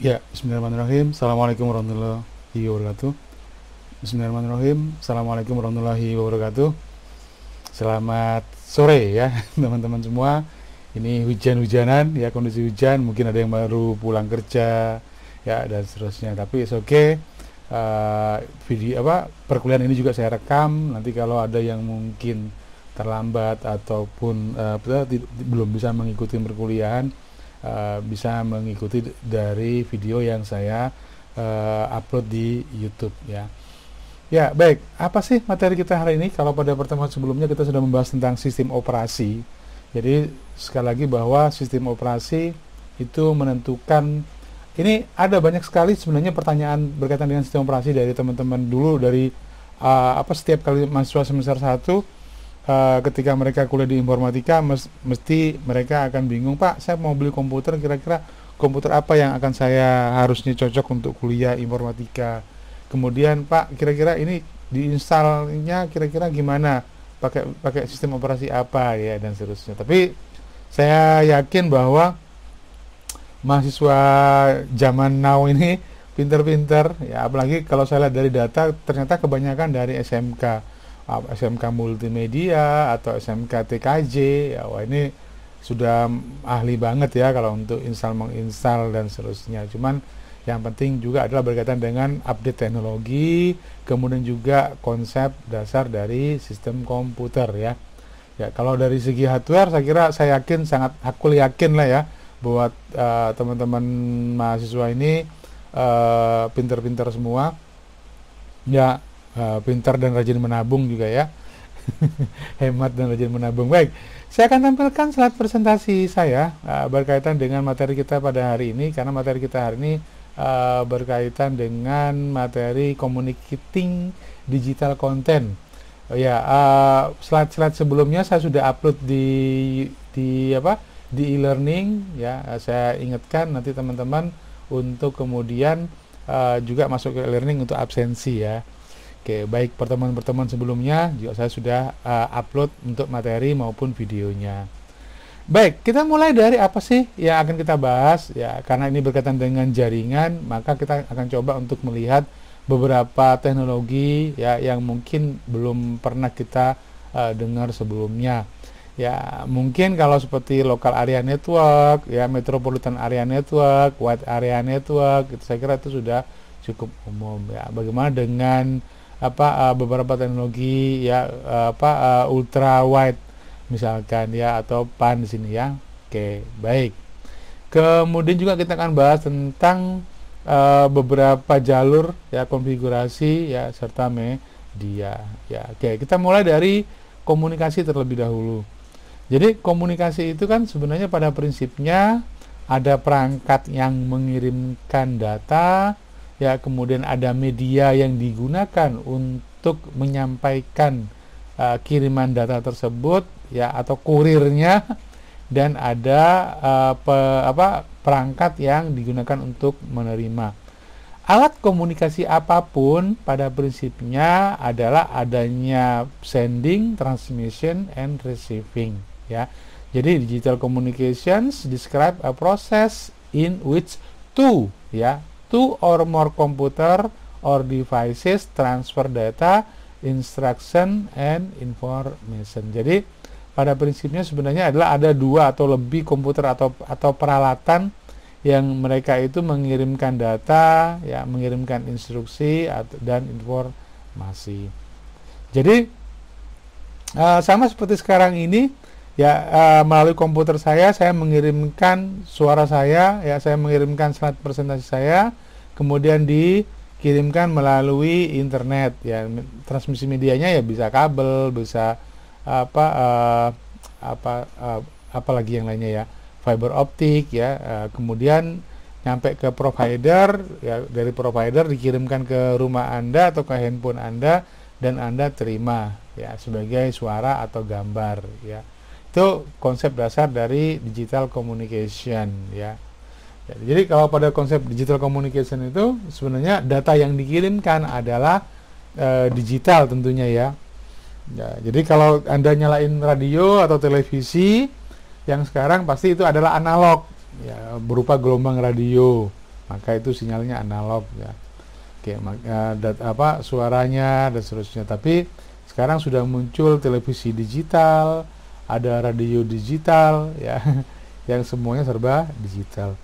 Ya, bismillahirrahmanirrahim. Assalamualaikum warahmatullahi wabarakatuh. Bismillahirrahmanirrahim. Assalamualaikum warahmatullahi wabarakatuh. Selamat sore ya, teman-teman semua. Ini hujan-hujanan ya, kondisi hujan. Mungkin ada yang baru pulang kerja ya dan seterusnya. Tapi it's okay. Video perkuliahan ini juga saya rekam. Nanti kalau ada yang mungkin terlambat ataupun belum bisa mengikuti perkuliahan, bisa mengikuti dari video yang saya upload di YouTube ya. Ya, baik. Apa sih materi kita hari ini? Kalau pada pertemuan sebelumnya kita sudah membahas tentang sistem operasi. Jadi sekali lagi bahwa sistem operasi itu menentukan, ini ada banyak sekali sebenarnya pertanyaan berkaitan dengan sistem operasi dari teman-teman dulu, dari setiap kali mahasiswa semester 1 ketika mereka kuliah di informatika mesti mereka akan bingung, Pak, saya mau beli komputer, kira-kira komputer apa yang akan saya harusnya cocok untuk kuliah informatika. Kemudian, Pak, kira-kira ini diinstalnya kira-kira gimana, pakai sistem operasi apa ya, dan seterusnya. Tapi saya yakin bahwa mahasiswa zaman now ini pinter-pinter ya, apalagi kalau saya lihat dari data, ternyata kebanyakan dari SMK multimedia atau SMK TKJ ya. Wah, ini sudah ahli banget ya kalau untuk menginstal dan seterusnya. Cuman yang penting juga adalah berkaitan dengan update teknologi, kemudian juga konsep dasar dari sistem komputer ya. Ya, kalau dari segi hardware saya yakin, aku yakin lah ya, buat teman-teman mahasiswa ini pinter-pinter semua ya, pintar dan rajin menabung juga ya. Hemat dan rajin menabung. Baik, saya akan tampilkan slide presentasi saya berkaitan dengan materi kita pada hari ini, karena materi kita hari ini berkaitan dengan materi communicating digital content. Slide-slide sebelumnya saya sudah upload di e-learning ya. Saya ingatkan nanti teman-teman untuk kemudian juga masuk ke e-learning untuk absensi ya. Oke, baik, pertemuan-pertemuan sebelumnya juga saya sudah upload untuk materi maupun videonya. Baik, kita mulai dari apa sih yang akan kita bahas ya. Karena ini berkaitan dengan jaringan, maka kita akan coba untuk melihat beberapa teknologi ya yang mungkin belum pernah kita dengar sebelumnya. Ya, mungkin kalau seperti local area network, ya metropolitan area network, wide area network, itu saya kira itu sudah cukup umum ya. Bagaimana dengan beberapa teknologi ya, ultra wide misalkan ya, atau PAN di sini ya. Oke, baik. Kemudian juga kita akan bahas tentang beberapa jalur ya, konfigurasi ya, serta media ya. Oke, kita mulai dari komunikasi terlebih dahulu. Jadi komunikasi itu kan sebenarnya pada prinsipnya ada perangkat yang mengirimkan data ya, kemudian ada media yang digunakan untuk menyampaikan kiriman data tersebut ya, atau kurirnya, dan ada perangkat yang digunakan untuk menerima. Alat komunikasi apapun pada prinsipnya adalah adanya sending, transmission, and receiving ya. Jadi digital communications describe a process in which two or more computer or devices transfer data, instruction, and information. Jadi pada prinsipnya sebenarnya adalah ada dua atau lebih komputer atau peralatan yang mereka itu mengirimkan data ya, mengirimkan instruksi dan informasi. Jadi sama seperti sekarang ini ya, melalui komputer saya mengirimkan suara saya ya, saya mengirimkan slide presentasi saya, kemudian dikirimkan melalui internet ya. Transmisi medianya ya bisa kabel, bisa apa lagi yang lainnya ya, fiber optik ya. Kemudian nyampe ke provider ya, dari provider dikirimkan ke rumah Anda atau ke handphone Anda, dan Anda terima ya sebagai suara atau gambar ya. Itu konsep dasar dari digital communication ya. Jadi kalau pada konsep digital communication itu sebenarnya data yang dikirimkan adalah digital tentunya ya. Jadi kalau Anda nyalain radio atau televisi yang sekarang, pasti itu adalah analog ya, berupa gelombang radio maka itu sinyalnya analog ya. Oke, suaranya dan seterusnya. Tapi sekarang sudah muncul televisi digital, ada radio digital ya, yang semuanya serba digital.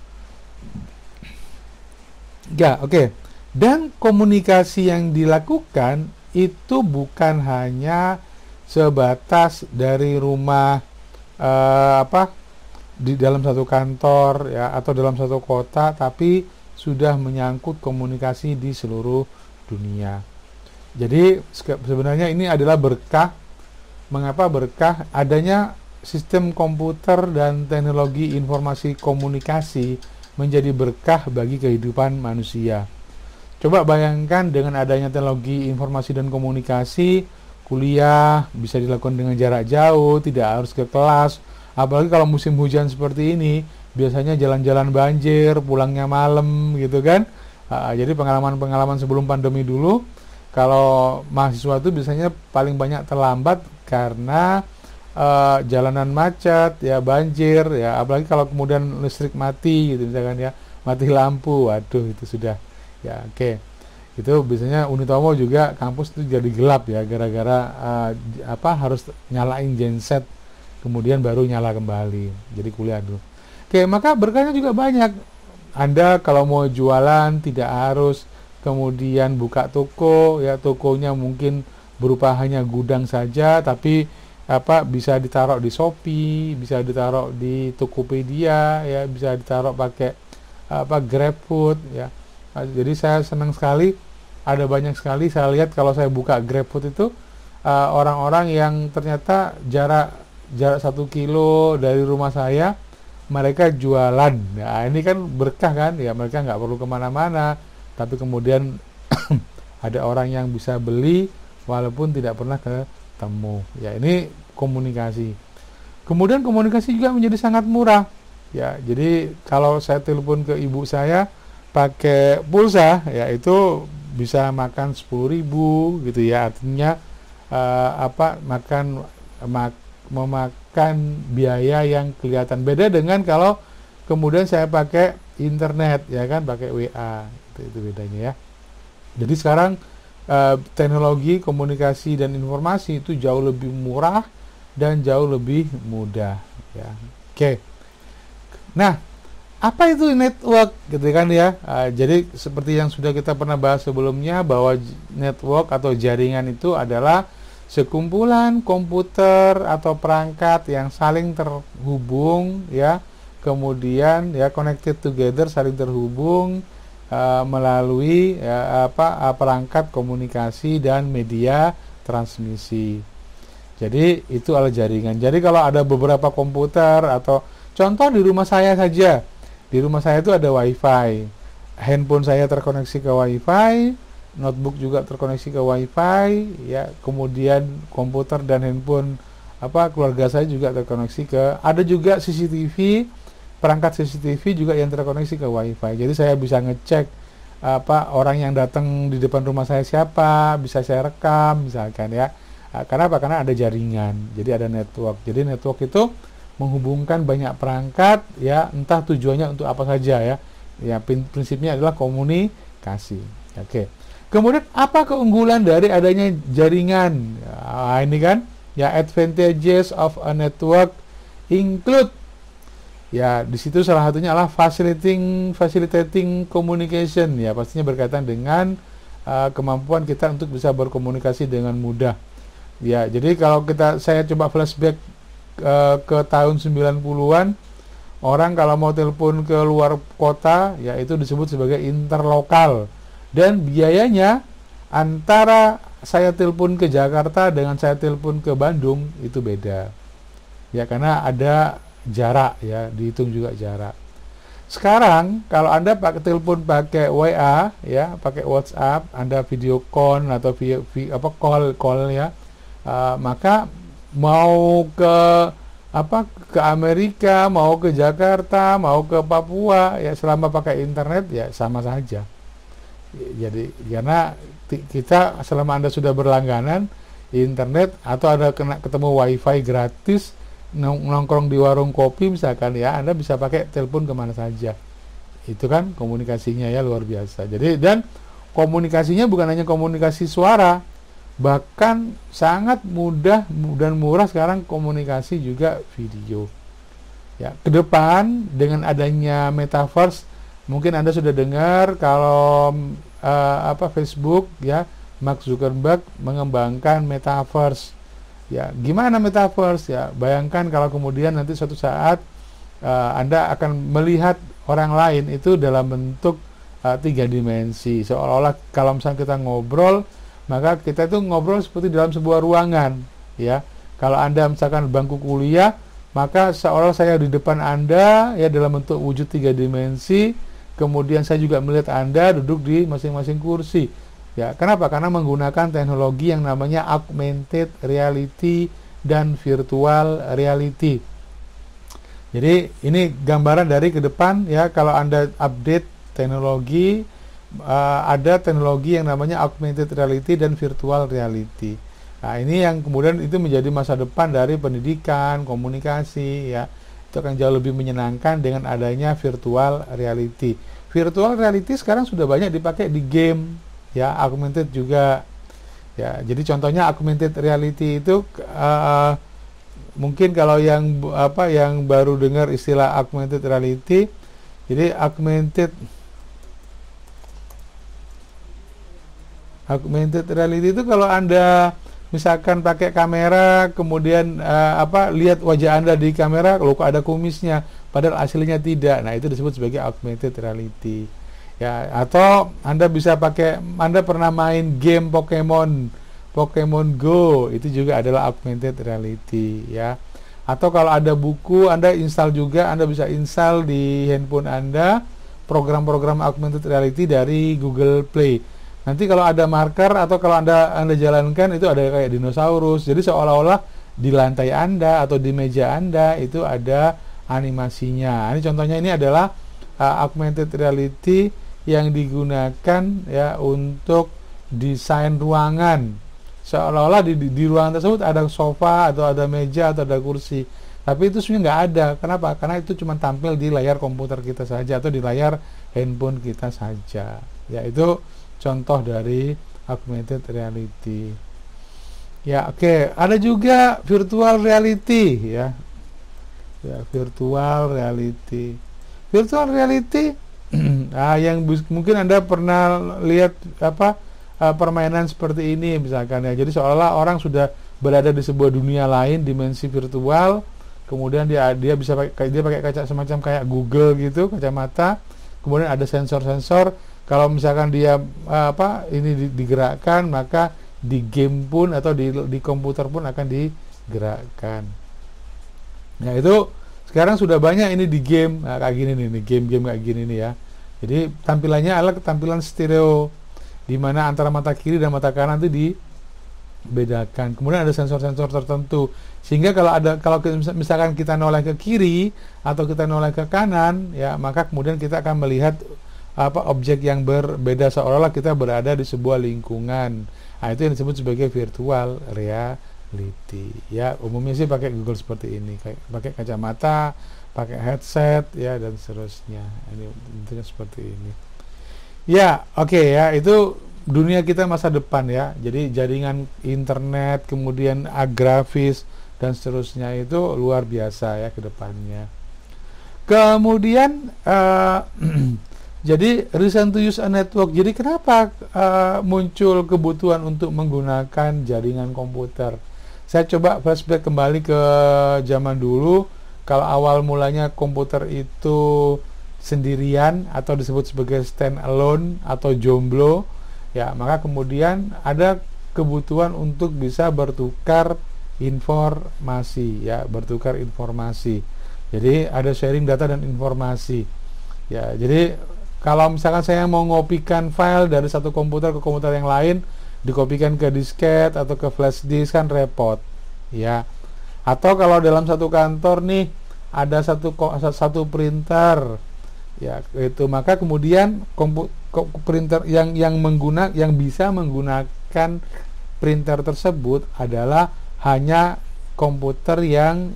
Ya, oke. Dan komunikasi yang dilakukan itu bukan hanya sebatas dari rumah di dalam satu kantor ya atau dalam satu kota, tapi sudah menyangkut komunikasi di seluruh dunia. Jadi sebenarnya ini adalah berkah. Mengapa berkah? Adanya sistem komputer dan teknologi informasi komunikasi menjadi berkah bagi kehidupan manusia. Coba bayangkan dengan adanya teknologi informasi dan komunikasi, kuliah bisa dilakukan dengan jarak jauh, tidak harus ke kelas. Apalagi kalau musim hujan seperti ini, biasanya jalan-jalan banjir, pulangnya malam gitu kan. Jadi pengalaman-pengalaman sebelum pandemi dulu, kalau mahasiswa itu biasanya paling banyak terlambat karena jalanan macet, ya banjir, ya apalagi kalau kemudian listrik mati gitu misalkan ya, mati lampu, waduh itu sudah ya oke. Itu biasanya Unitomo juga kampus itu jadi gelap ya gara-gara harus nyalain genset kemudian baru nyala kembali. Jadi kuliah dulu. Oke, maka berkahnya juga banyak. Anda kalau mau jualan tidak harus kemudian buka toko, ya tokonya mungkin berupa hanya gudang saja, tapi bisa ditaruh di Shopee, bisa ditaruh di Tokopedia, ya bisa ditaruh pakai GrabFood, ya. Jadi saya senang sekali, ada banyak sekali saya lihat kalau saya buka GrabFood itu orang-orang yang ternyata jarak 1 kilo dari rumah saya mereka jualan. Nah ini kan berkah kan, ya mereka nggak perlu kemana-mana, tapi kemudian ada orang yang bisa beli walaupun tidak pernah ketemu. Ya ini komunikasi. Kemudian komunikasi juga menjadi sangat murah. Ya jadi kalau saya telepon ke ibu saya pakai pulsa, ya itu bisa makan 10.000 gitu ya. Artinya memakan biaya yang kelihatan beda dengan kalau kemudian saya pakai internet ya kan, pakai WA itu bedanya ya. Jadi sekarang teknologi komunikasi dan informasi itu jauh lebih murah dan jauh lebih mudah ya. Oke. Nah, apa itu network gitu kan ya? Jadi seperti yang sudah kita pernah bahas sebelumnya bahwa network atau jaringan itu adalah sekumpulan komputer atau perangkat yang saling terhubung ya, kemudian ya connected together, saling terhubung melalui perangkat komunikasi dan media transmisi. Jadi itu adalah jaringan. Jadi kalau ada beberapa komputer atau contoh di rumah saya saja, di rumah saya itu ada WiFi, handphone saya terkoneksi ke WiFi, notebook juga terkoneksi ke WiFi, ya kemudian komputer dan handphone keluarga saya juga terkoneksi ke, ada juga CCTV, perangkat CCTV juga yang terkoneksi ke WiFi. Jadi saya bisa ngecek orang yang datang di depan rumah saya siapa, bisa saya rekam misalkan ya. Karena Karena ada jaringan, jadi ada network. Jadi network itu menghubungkan banyak perangkat ya, entah tujuannya untuk apa saja ya. Ya prinsipnya adalah komunikasi. Oke. Kemudian apa keunggulan dari adanya jaringan? Ya, ini kan ya, advantages of a network include, ya di situ salah satunya adalah facilitating communication, ya pastinya berkaitan dengan kemampuan kita untuk bisa berkomunikasi dengan mudah. Ya, jadi kalau saya coba flashback ke tahun 90-an, orang kalau mau telepon ke luar kota, ya itu disebut sebagai interlokal. Dan biayanya antara saya telepon ke Jakarta dengan saya telepon ke Bandung itu beda. Ya karena ada jarak ya, dihitung juga jarak. Sekarang kalau Anda telepon pakai WA ya, pakai WhatsApp, Anda video call atau call ya, maka mau ke Amerika, mau ke Jakarta, mau ke Papua ya, selama pakai internet ya sama saja. Jadi karena kita selama Anda sudah berlangganan internet atau ada ketemu WiFi gratis, nongkrong di warung kopi misalkan ya, Anda bisa pakai telepon kemana saja. Itu kan komunikasinya ya luar biasa. Jadi dan komunikasinya bukan hanya komunikasi suara, bahkan sangat mudah dan murah sekarang komunikasi juga video. Ya, ke depan dengan adanya metaverse, mungkin Anda sudah dengar kalau Facebook ya, Mark Zuckerberg mengembangkan metaverse. Ya, gimana metaverse ya? Bayangkan kalau kemudian nanti suatu saat Anda akan melihat orang lain itu dalam bentuk 3 dimensi, seolah-olah kalau misalnya kita ngobrol, maka kita itu ngobrol seperti dalam sebuah ruangan ya. Kalau Anda misalkan bangku kuliah, maka seolah saya di depan Anda ya dalam bentuk wujud 3 dimensi, kemudian saya juga melihat Anda duduk di masing-masing kursi ya. Kenapa? Karena menggunakan teknologi yang namanya augmented reality dan virtual reality. Jadi ini gambaran dari ke depan ya, kalau Anda update teknologi, ada teknologi yang namanya augmented reality dan virtual reality. Nah, ini yang kemudian itu menjadi masa depan dari pendidikan, komunikasi ya. Itu akan jauh lebih menyenangkan dengan adanya virtual reality. Virtual reality sekarang sudah banyak dipakai di game ya, augmented juga ya. Jadi contohnya augmented reality itu mungkin kalau yang baru dengar istilah augmented reality, jadi augmented reality itu kalau Anda misalkan pakai kamera, kemudian lihat wajah Anda di kamera, loh kok ada kumisnya, padahal aslinya tidak. Nah, itu disebut sebagai augmented reality. Ya, atau Anda pernah main game Pokemon Go, itu juga adalah augmented reality ya. Atau kalau ada buku, Anda install juga, Anda bisa install di handphone Anda program-program augmented reality dari Google Play. Nanti kalau ada marker atau kalau Anda jalankan, itu ada kayak dinosaurus. Jadi seolah-olah di lantai Anda atau di meja Anda itu ada animasinya. Ini contohnya, ini adalah augmented reality yang digunakan ya untuk desain ruangan. Seolah-olah di ruangan tersebut ada sofa atau ada meja atau ada kursi, tapi itu sebenarnya nggak ada. Kenapa? Karena itu cuma tampil di layar komputer kita saja atau di layar handphone kita saja. Ya, itu contoh dari augmented reality. Ya, oke. Ada juga virtual reality ya. Ya, virtual reality. Virtual reality yang mungkin Anda pernah lihat permainan seperti ini misalkan ya. Jadi seolah-olah orang sudah berada di sebuah dunia lain, dimensi virtual. Kemudian dia bisa pakai kaca semacam kayak Google gitu, kacamata. Kemudian ada sensor-sensor. Kalau misalkan dia ini digerakkan, maka di game pun atau di komputer pun akan digerakkan. Nah, itu sekarang sudah banyak ini di game. Nah, kayak gini nih, game-game kayak gini nih ya. Jadi tampilannya adalah tampilan stereo, di mana antara mata kiri dan mata kanan itu dibedakan. Kemudian ada sensor-sensor tertentu, sehingga kalau misalkan kita noleh ke kiri atau kita noleh ke kanan ya, maka kemudian kita akan melihat objek yang berbeda, seolah-olah kita berada di sebuah lingkungan. Nah, itu yang disebut sebagai virtual reality ya. Umumnya sih pakai Google seperti ini, pakai kacamata, pakai headset ya, dan seterusnya. Ini bentuknya seperti ini ya. Oke ya, itu dunia kita masa depan ya. Jadi jaringan internet, kemudian grafis dan seterusnya, itu luar biasa ya ke depannya. Kemudian jadi reason to use a network. Jadi kenapa muncul kebutuhan untuk menggunakan jaringan komputer? Saya coba flashback kembali ke zaman dulu. Kalau awal mulanya komputer itu sendirian atau disebut sebagai stand alone atau jomblo ya, maka kemudian ada kebutuhan untuk bisa bertukar informasi ya, bertukar informasi. Jadi ada sharing data dan informasi ya. Jadi kalau misalkan saya mau ngopikan file dari satu komputer ke komputer yang lain, dikopikan ke disket atau ke flash disk kan repot ya. Atau kalau dalam satu kantor nih ada satu printer ya, itu maka kemudian printer yang bisa menggunakan printer tersebut adalah hanya komputer yang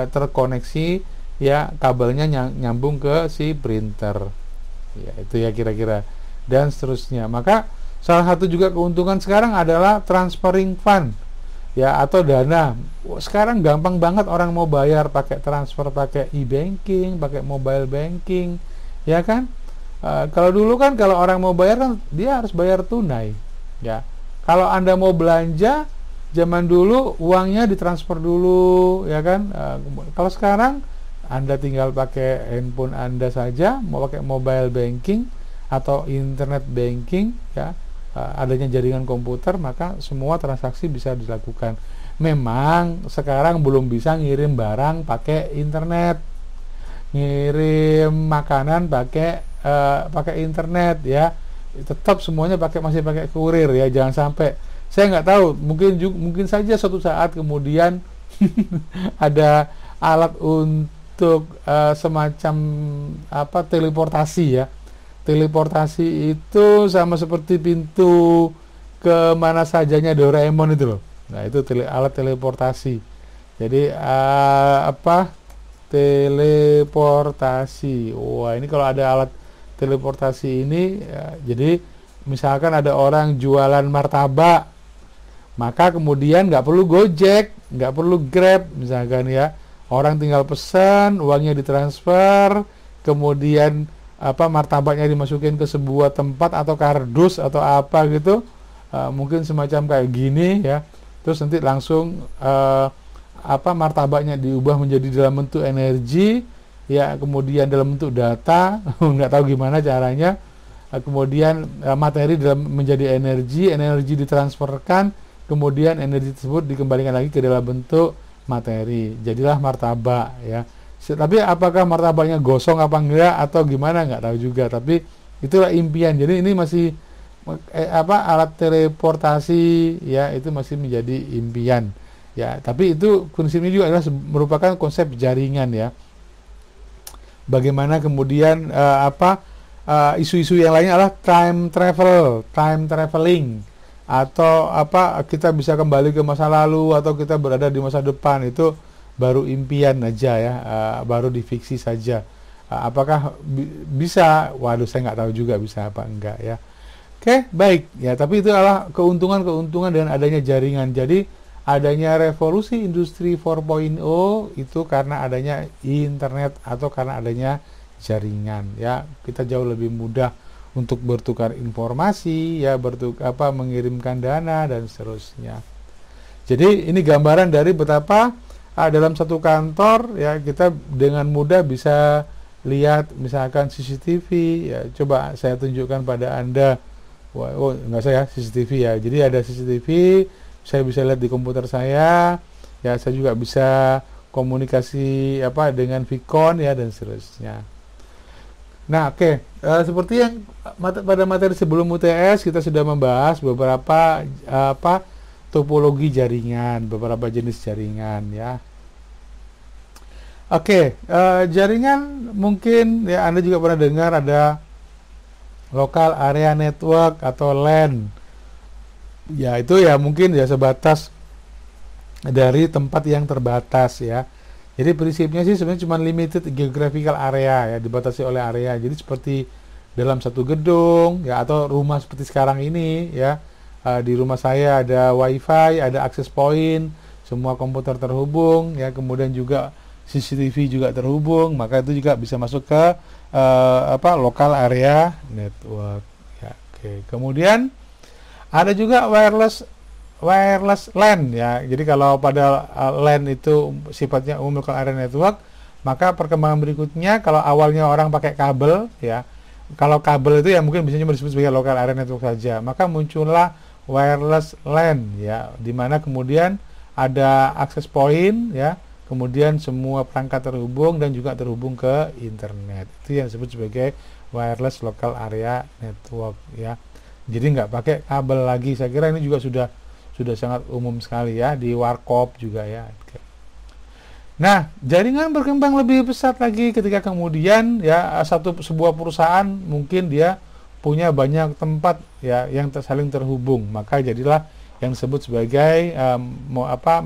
terkoneksi ya, kabelnya nyambung ke si printer ya itu ya kira-kira, dan seterusnya. Maka salah satu juga keuntungan sekarang adalah transferring fund ya, atau dana. Sekarang gampang banget orang mau bayar pakai transfer, pakai e-banking, pakai mobile banking, ya kan. Kalau dulu kan kalau orang mau bayar kan dia harus bayar tunai ya. Kalau Anda mau belanja zaman dulu uangnya ditransfer dulu ya kan. Kalau sekarang Anda tinggal pakai handphone Anda saja, mau pakai mobile banking atau internet banking ya, adanya jaringan komputer, maka semua transaksi bisa dilakukan. Memang sekarang belum bisa ngirim barang pakai internet, ngirim makanan pakai internet ya, tetap semuanya masih pakai kurir ya. Jangan sampai, saya nggak tahu, mungkin saja suatu saat kemudian ada alat untuk semacam teleportasi ya. Teleportasi itu sama seperti pintu ke mana sajanya Doraemon itu loh. Nah, itu alat teleportasi. Jadi teleportasi. Wah, ini kalau ada alat teleportasi ini ya, jadi misalkan ada orang jualan martabak, maka kemudian nggak perlu Gojek, nggak perlu Grab misalkan ya. Orang tinggal pesan, uangnya ditransfer, kemudian martabaknya dimasukin ke sebuah tempat atau kardus atau apa gitu, mungkin semacam kayak gini ya. Terus nanti langsung martabaknya diubah menjadi dalam bentuk energi ya, kemudian dalam bentuk data nggak tahu gimana caranya, kemudian materi menjadi energi ditransferkan, kemudian energi tersebut dikembalikan lagi ke dalam bentuk materi, jadilah martabak ya. Tapi apakah martabaknya gosong apa enggak atau gimana nggak tahu juga, tapi itulah impian. Jadi ini masih alat teleportasi ya, itu masih menjadi impian ya. Tapi itu konsepnya juga adalah merupakan konsep jaringan ya. Bagaimana kemudian isu-isu yang lainnya adalah time traveling, atau kita bisa kembali ke masa lalu atau kita berada di masa depan. Itu baru impian aja ya, baru di fiksi saja. Apakah bisa? Waduh, saya nggak tahu juga bisa apa enggak ya. Oke, baik ya. Tapi itu adalah keuntungan dengan adanya jaringan. Jadi adanya revolusi industri 4.0 itu karena adanya internet atau karena adanya jaringan ya. Kita jauh lebih mudah untuk bertukar informasi ya, mengirimkan dana dan seterusnya. Jadi ini gambaran dari betapa dalam satu kantor ya, kita dengan mudah bisa lihat misalkan CCTV ya. Coba saya tunjukkan pada Anda. Enggak saya CCTV ya. Jadi ada CCTV, saya bisa lihat di komputer saya ya. Saya juga bisa komunikasi dengan Vicon ya, dan seterusnya. Nah, oke. Seperti yang pada materi sebelum UTS kita sudah membahas beberapa topologi jaringan, beberapa jenis jaringan ya. Oke, jaringan mungkin ya Anda juga pernah dengar ada local area network atau LAN. Ya, itu ya mungkin ya sebatas dari tempat yang terbatas ya. Jadi prinsipnya sih sebenarnya cuma limited geographical area ya, dibatasi oleh area. Jadi seperti dalam satu gedung ya, atau rumah seperti sekarang ini ya. Di rumah saya ada wifi, ada access point, semua komputer terhubung ya, kemudian juga CCTV juga terhubung, maka itu juga bisa masuk ke local area network ya. Oke. Kemudian ada juga wireless LAN ya. Jadi kalau pada LAN itu sifatnya umum local area network, maka perkembangan berikutnya kalau awalnya orang pakai kabel ya, kalau kabel itu ya mungkin bisa disebut sebagai local area network saja, maka muncullah wireless LAN ya, dimana kemudian ada access point ya, kemudian semua perangkat terhubung dan juga terhubung ke internet. Itu yang disebut sebagai wireless local area network ya. Jadi nggak pakai kabel lagi. Saya kira ini juga sudah sangat umum sekali ya, di warkop juga ya. Nah, jaringan berkembang lebih pesat lagi ketika kemudian ya sebuah perusahaan mungkin dia punya banyak tempat ya yang saling terhubung, maka jadilah yang disebut sebagai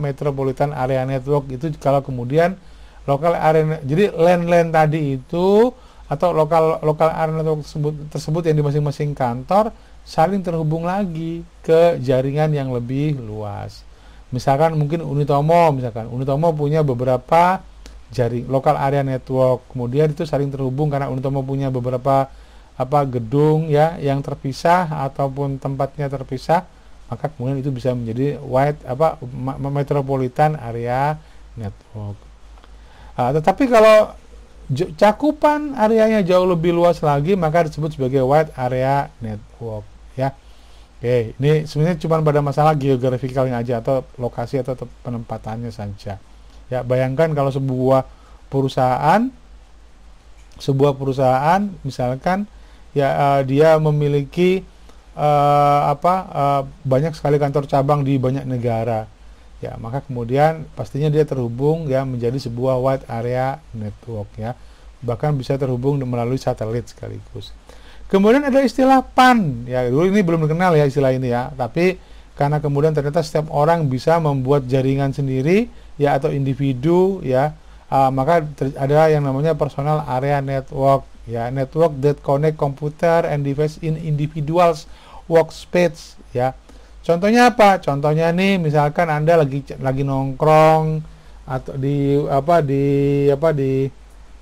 metropolitan area network. Itu kalau kemudian local area, jadi LAN tadi itu atau lokal area network tersebut yang di masing-masing kantor saling terhubung lagi ke jaringan yang lebih luas. Misalkan mungkin Unitomo punya beberapa jaring lokal area network, kemudian itu saling terhubung karena Unitomo punya beberapa gedung ya yang terpisah ataupun tempatnya terpisah, maka kemudian itu bisa menjadi metropolitan area network. Tetapi kalau cakupan areanya jauh lebih luas lagi, maka disebut sebagai wide area network ya. Oke, ini sebenarnya cuma pada masalah geografikalnya aja atau lokasi atau penempatannya saja. Ya, bayangkan kalau sebuah perusahaan misalkan ya dia memiliki banyak sekali kantor cabang di banyak negara. Ya, maka kemudian pastinya dia terhubung ya menjadi sebuah wide area network ya. Bahkan bisa terhubung melalui satelit sekaligus. Kemudian ada istilah PAN, ya dulu ini belum dikenal ya istilah ini ya, tapi karena kemudian ternyata setiap orang bisa membuat jaringan sendiri ya atau individu ya, maka ada yang namanya personal area network ya, network that connect computer and device in individuals workspace ya. Contohnya apa? Contohnya nih misalkan Anda lagi nongkrong atau di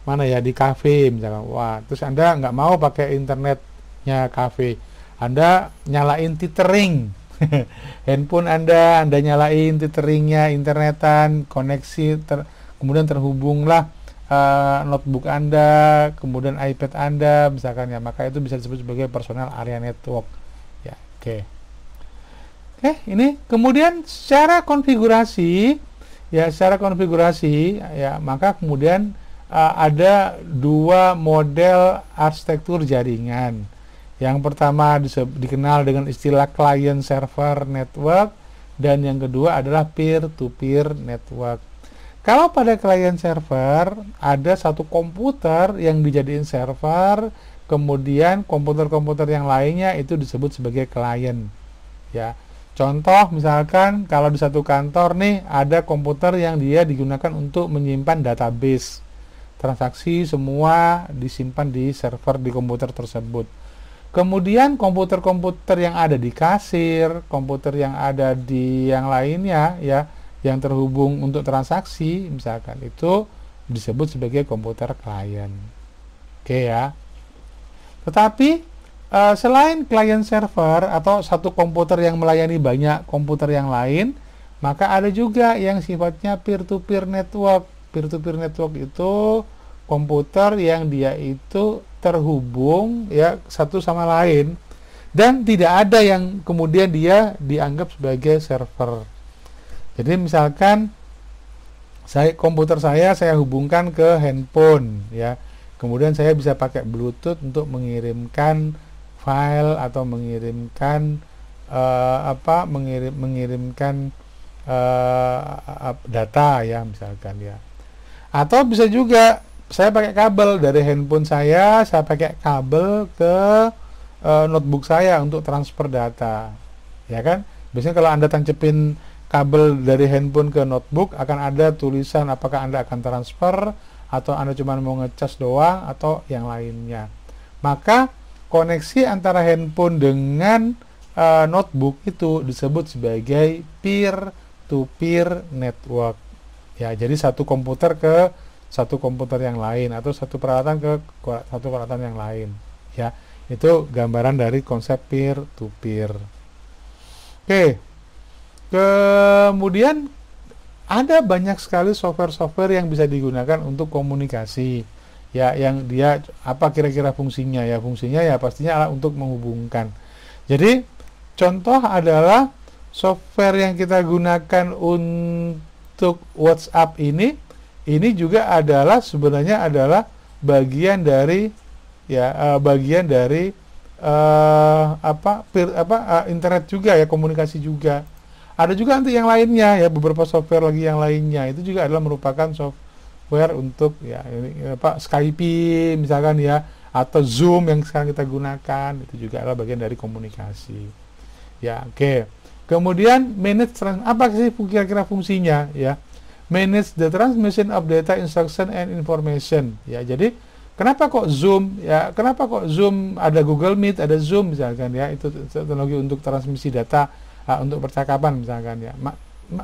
mana ya, di kafe misalkan. Wah, terus Anda nggak mau pakai internetnya kafe, Anda nyalain tethering handphone Anda nyalain tetheringnya, internetan, koneksi kemudian terhubunglah notebook Anda, kemudian iPad Anda misalkan ya, maka itu bisa disebut sebagai personal area network ya. Oke, ini kemudian secara konfigurasi ya, maka kemudian ada dua model arsitektur jaringan. Yang pertama dikenal dengan istilah client server network, dan yang kedua adalah peer-to-peer network. Kalau pada client server ada satu komputer yang dijadiin server, kemudian komputer-komputer yang lainnya itu disebut sebagai client ya. Contoh misalkan kalau di satu kantor nih ada komputer yang dia digunakan untuk menyimpan database. Transaksi semua disimpan di server di komputer tersebut. Kemudian komputer-komputer yang ada di kasir, komputer yang ada di yang lainnya ya, yang terhubung untuk transaksi misalkan, itu disebut sebagai komputer klien. Oke ya. Tetapi selain client server atau satu komputer yang melayani banyak komputer yang lain, maka ada juga yang sifatnya peer-to-peer network. Peer-to-peer network itu komputer yang dia itu terhubung ya satu sama lain, dan tidak ada yang kemudian dia dianggap sebagai server. Jadi misalkan komputer saya hubungkan ke handphone ya, kemudian saya bisa pakai Bluetooth untuk mengirimkan file atau mengirimkan data ya misalkan ya. Atau bisa juga saya pakai kabel dari handphone saya pakai kabel ke notebook saya untuk transfer data ya kan. Biasanya kalau Anda tancepin kabel dari handphone ke notebook akan ada tulisan apakah Anda akan transfer atau Anda cuma mau ngecas doang atau yang lainnya. Maka koneksi antara handphone dengan notebook itu disebut sebagai peer-to-peer network ya. Jadi satu komputer ke satu komputer yang lain atau satu peralatan ke satu peralatan yang lain ya. Itu gambaran dari konsep peer-to-peer. Oke. Kemudian ada banyak sekali software-software yang bisa digunakan untuk komunikasi ya, yang dia apa kira-kira fungsinya ya. Fungsinya ya pastinya adalah untuk menghubungkan. Jadi contoh adalah software yang kita gunakan untuk WhatsApp ini juga adalah sebenarnya adalah bagian dari internet juga ya, komunikasi juga. Ada juga nanti yang lainnya ya, beberapa software lagi yang lainnya itu juga adalah merupakan software untuk ya Skype misalkan ya, atau Zoom yang sekarang kita gunakan, itu juga adalah bagian dari komunikasi ya. Oke. Kemudian manage apa sih kira-kira fungsinya ya? Manage the transmission of data, instruction and information ya. Jadi Kenapa kok Zoom? Ya, kenapa kok Zoom ada Google Meet, ada Zoom misalkan ya, itu teknologi untuk transmisi data untuk percakapan misalkan ya.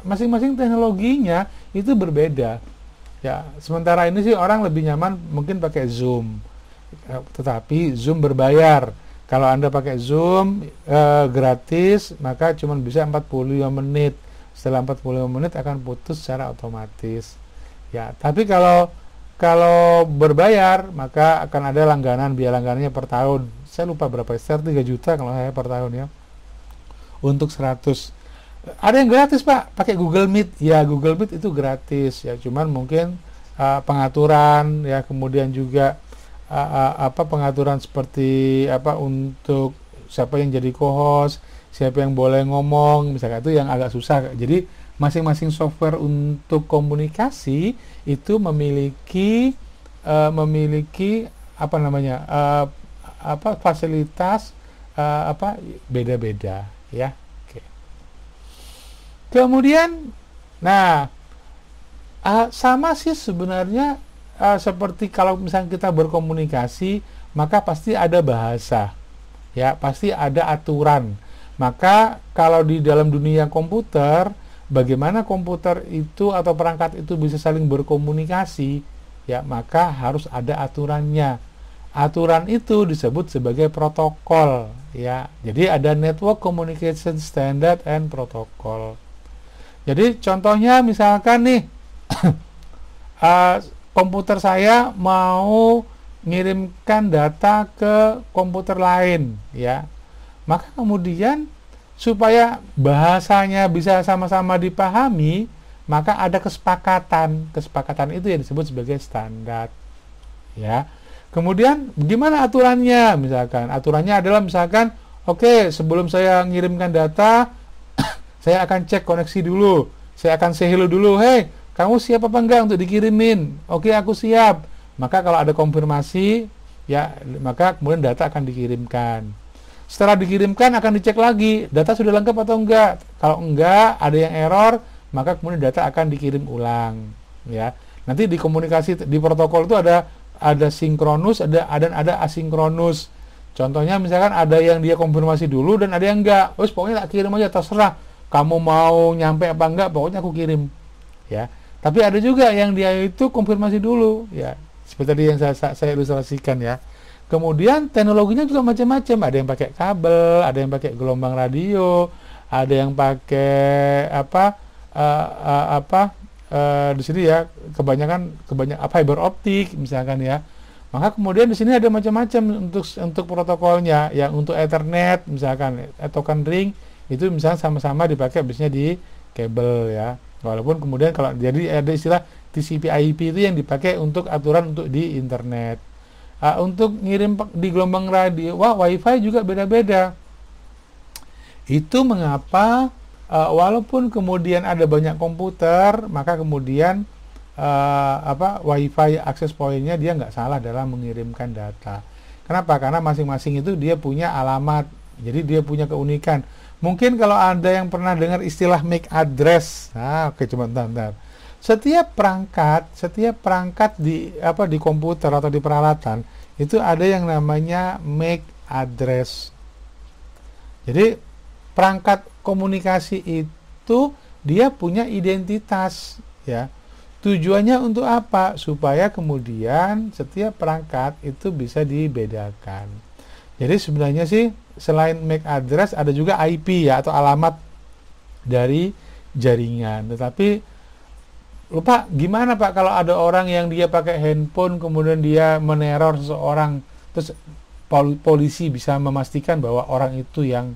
Masing-masing teknologinya itu berbeda. Ya, sementara ini sih orang lebih nyaman mungkin pakai Zoom. Tetapi Zoom berbayar. Kalau Anda pakai Zoom gratis, maka cuma bisa 45 menit. Setelah 45 menit akan putus secara otomatis. Ya, tapi kalau berbayar, maka akan ada langganan, biaya langganannya per tahun. Saya lupa berapa, sekitar 3 juta kalau saya per tahun ya. Untuk 100. Ada yang gratis Pak, pakai Google Meet. Ya, Google Meet itu gratis ya, cuman mungkin pengaturan ya, kemudian juga pengaturan seperti untuk siapa yang jadi co-host, siapa yang boleh ngomong, misalkan itu yang agak susah. Jadi masing-masing software untuk komunikasi itu memiliki fasilitas beda-beda ya. Oke. Kemudian sama sih sebenarnya seperti kalau misalnya kita berkomunikasi, maka pasti ada bahasa ya, pasti ada aturan. Maka kalau di dalam dunia komputer, bagaimana komputer itu atau perangkat itu bisa saling berkomunikasi, ya maka harus ada aturannya. Aturan itu disebut sebagai protokol, ya. Jadi ada Network Communication Standard and Protocol. Jadi contohnya misalkan nih, komputer saya mau ngirimkan data ke komputer lain, ya. Maka kemudian supaya bahasanya bisa sama-sama dipahami, maka ada kesepakatan. Kesepakatan itu yang disebut sebagai standar. Ya. Kemudian bagaimana aturannya? Misalkan aturannya adalah misalkan, oke, sebelum saya ngirimkan data, saya akan cek koneksi dulu. Saya akan say hello dulu. Hey, kamu siap apa enggak untuk dikirimin? Oke, aku siap. Maka kalau ada konfirmasi, ya, maka kemudian data akan dikirimkan. Setelah dikirimkan akan dicek lagi, data sudah lengkap atau enggak. Kalau enggak, ada yang error, maka kemudian data akan dikirim ulang. Ya, nanti di komunikasi di protokol itu ada sinkronus, ada asinkronus. Contohnya misalkan ada yang dia konfirmasi dulu dan ada yang enggak. Terus pokoknya tak kirim aja, terserah. Kamu mau nyampe apa enggak, pokoknya aku kirim. Ya, tapi ada juga yang dia itu konfirmasi dulu. Ya, seperti yang saya ilustrasikan ya. Kemudian teknologinya juga macam-macam, ada yang pakai kabel, ada yang pakai gelombang radio, ada yang pakai di sini ya kebanyakan fiber optik misalkan ya. Maka kemudian di sini ada macam-macam untuk protokolnya, yang untuk Ethernet misalkan token ring itu misalnya sama-sama dipakai biasanya di kabel ya. Walaupun kemudian kalau jadi ada istilah TCP/IP itu yang dipakai untuk aturan untuk di internet. Untuk ngirim di gelombang radio, WiFi juga beda-beda. Itu mengapa walaupun kemudian ada banyak komputer, maka kemudian WiFi access point-nya dia nggak salah dalam mengirimkan data. Kenapa? Karena masing-masing itu dia punya alamat, jadi dia punya keunikan. Mungkin kalau ada yang pernah dengar istilah MAC address, oke, coba bentar. Setiap perangkat di komputer atau di peralatan itu ada yang namanya MAC address. Jadi perangkat komunikasi itu dia punya identitas ya. Tujuannya untuk apa? Supaya kemudian setiap perangkat itu bisa dibedakan. Jadi sebenarnya sih selain MAC address ada juga IP ya, atau alamat dari jaringan. Tetapi lupa gimana Pak kalau ada orang yang dia pakai handphone kemudian dia meneror seseorang, terus polisi bisa memastikan bahwa orang itu yang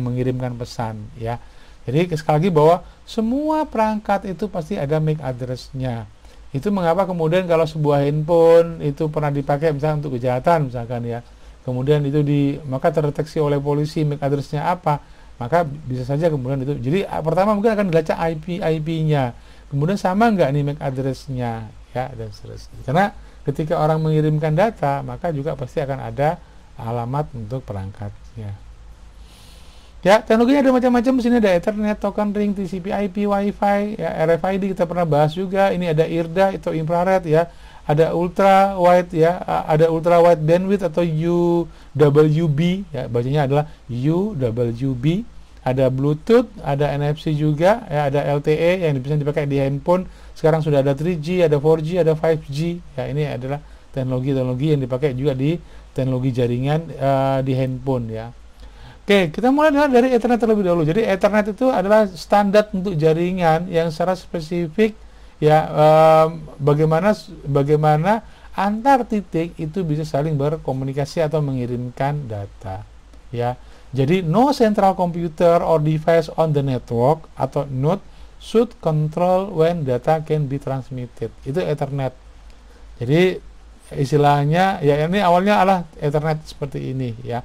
mengirimkan pesan ya. Jadi sekali lagi bahwa semua perangkat itu pasti ada MAC address-nya. Itu mengapa kemudian kalau sebuah handphone itu pernah dipakai misalnya untuk kejahatan misalkan ya, kemudian itu maka terdeteksi oleh polisi MAC address-nya apa, maka bisa saja kemudian itu. Jadi pertama mungkin akan dilacak IP-nya. Kemudian sama nggak nih MAC address-nya ya, dan seterusnya. Karena ketika orang mengirimkan data, maka juga pasti akan ada alamat untuk perangkatnya. Ya, teknologinya ada macam-macam. Di sini ada Ethernet, token ring, TCP/IP, WiFi, ya, RFID kita pernah bahas juga. Ini ada IRDA atau infrared ya. ada ultra wide ya, ada ultra wide bandwidth atau UWB ya, bacanya adalah UWB. Ada Bluetooth, ada NFC juga, ya, ada LTE yang bisa dipakai di handphone. Sekarang sudah ada 3G, ada 4G, ada 5G. Ya, ini adalah teknologi-teknologi yang dipakai juga di teknologi jaringan di handphone ya. Oke, kita mulai dari Ethernet terlebih dahulu. Jadi Ethernet itu adalah standar untuk jaringan yang secara spesifik ya, bagaimana antar titik itu bisa saling berkomunikasi atau mengirimkan data ya. Jadi no central computer or device on the network atau node should control when data can be transmitted. Itu Ethernet. Jadi istilahnya ya, ini awalnya adalah Ethernet seperti ini ya.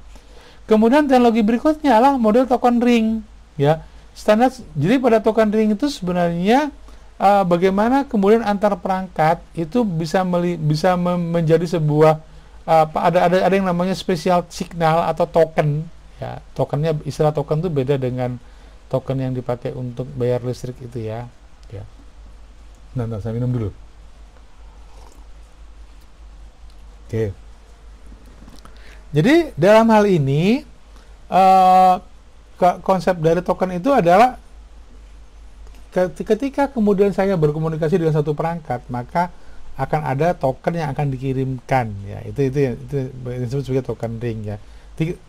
Kemudian teknologi berikutnya adalah model token ring ya. Standar. Jadi pada token ring itu sebenarnya bagaimana kemudian antar perangkat itu bisa menjadi sebuah ada yang namanya special signal atau token ya. Tokennya, istilah token itu beda dengan token yang dipakai untuk bayar listrik itu ya. Nah, saya minum dulu. Oke. Jadi dalam hal ini konsep dari token itu adalah ketika kemudian saya berkomunikasi dengan satu perangkat, maka akan ada token yang akan dikirimkan ya. Itu disebut sebagai token ring ya.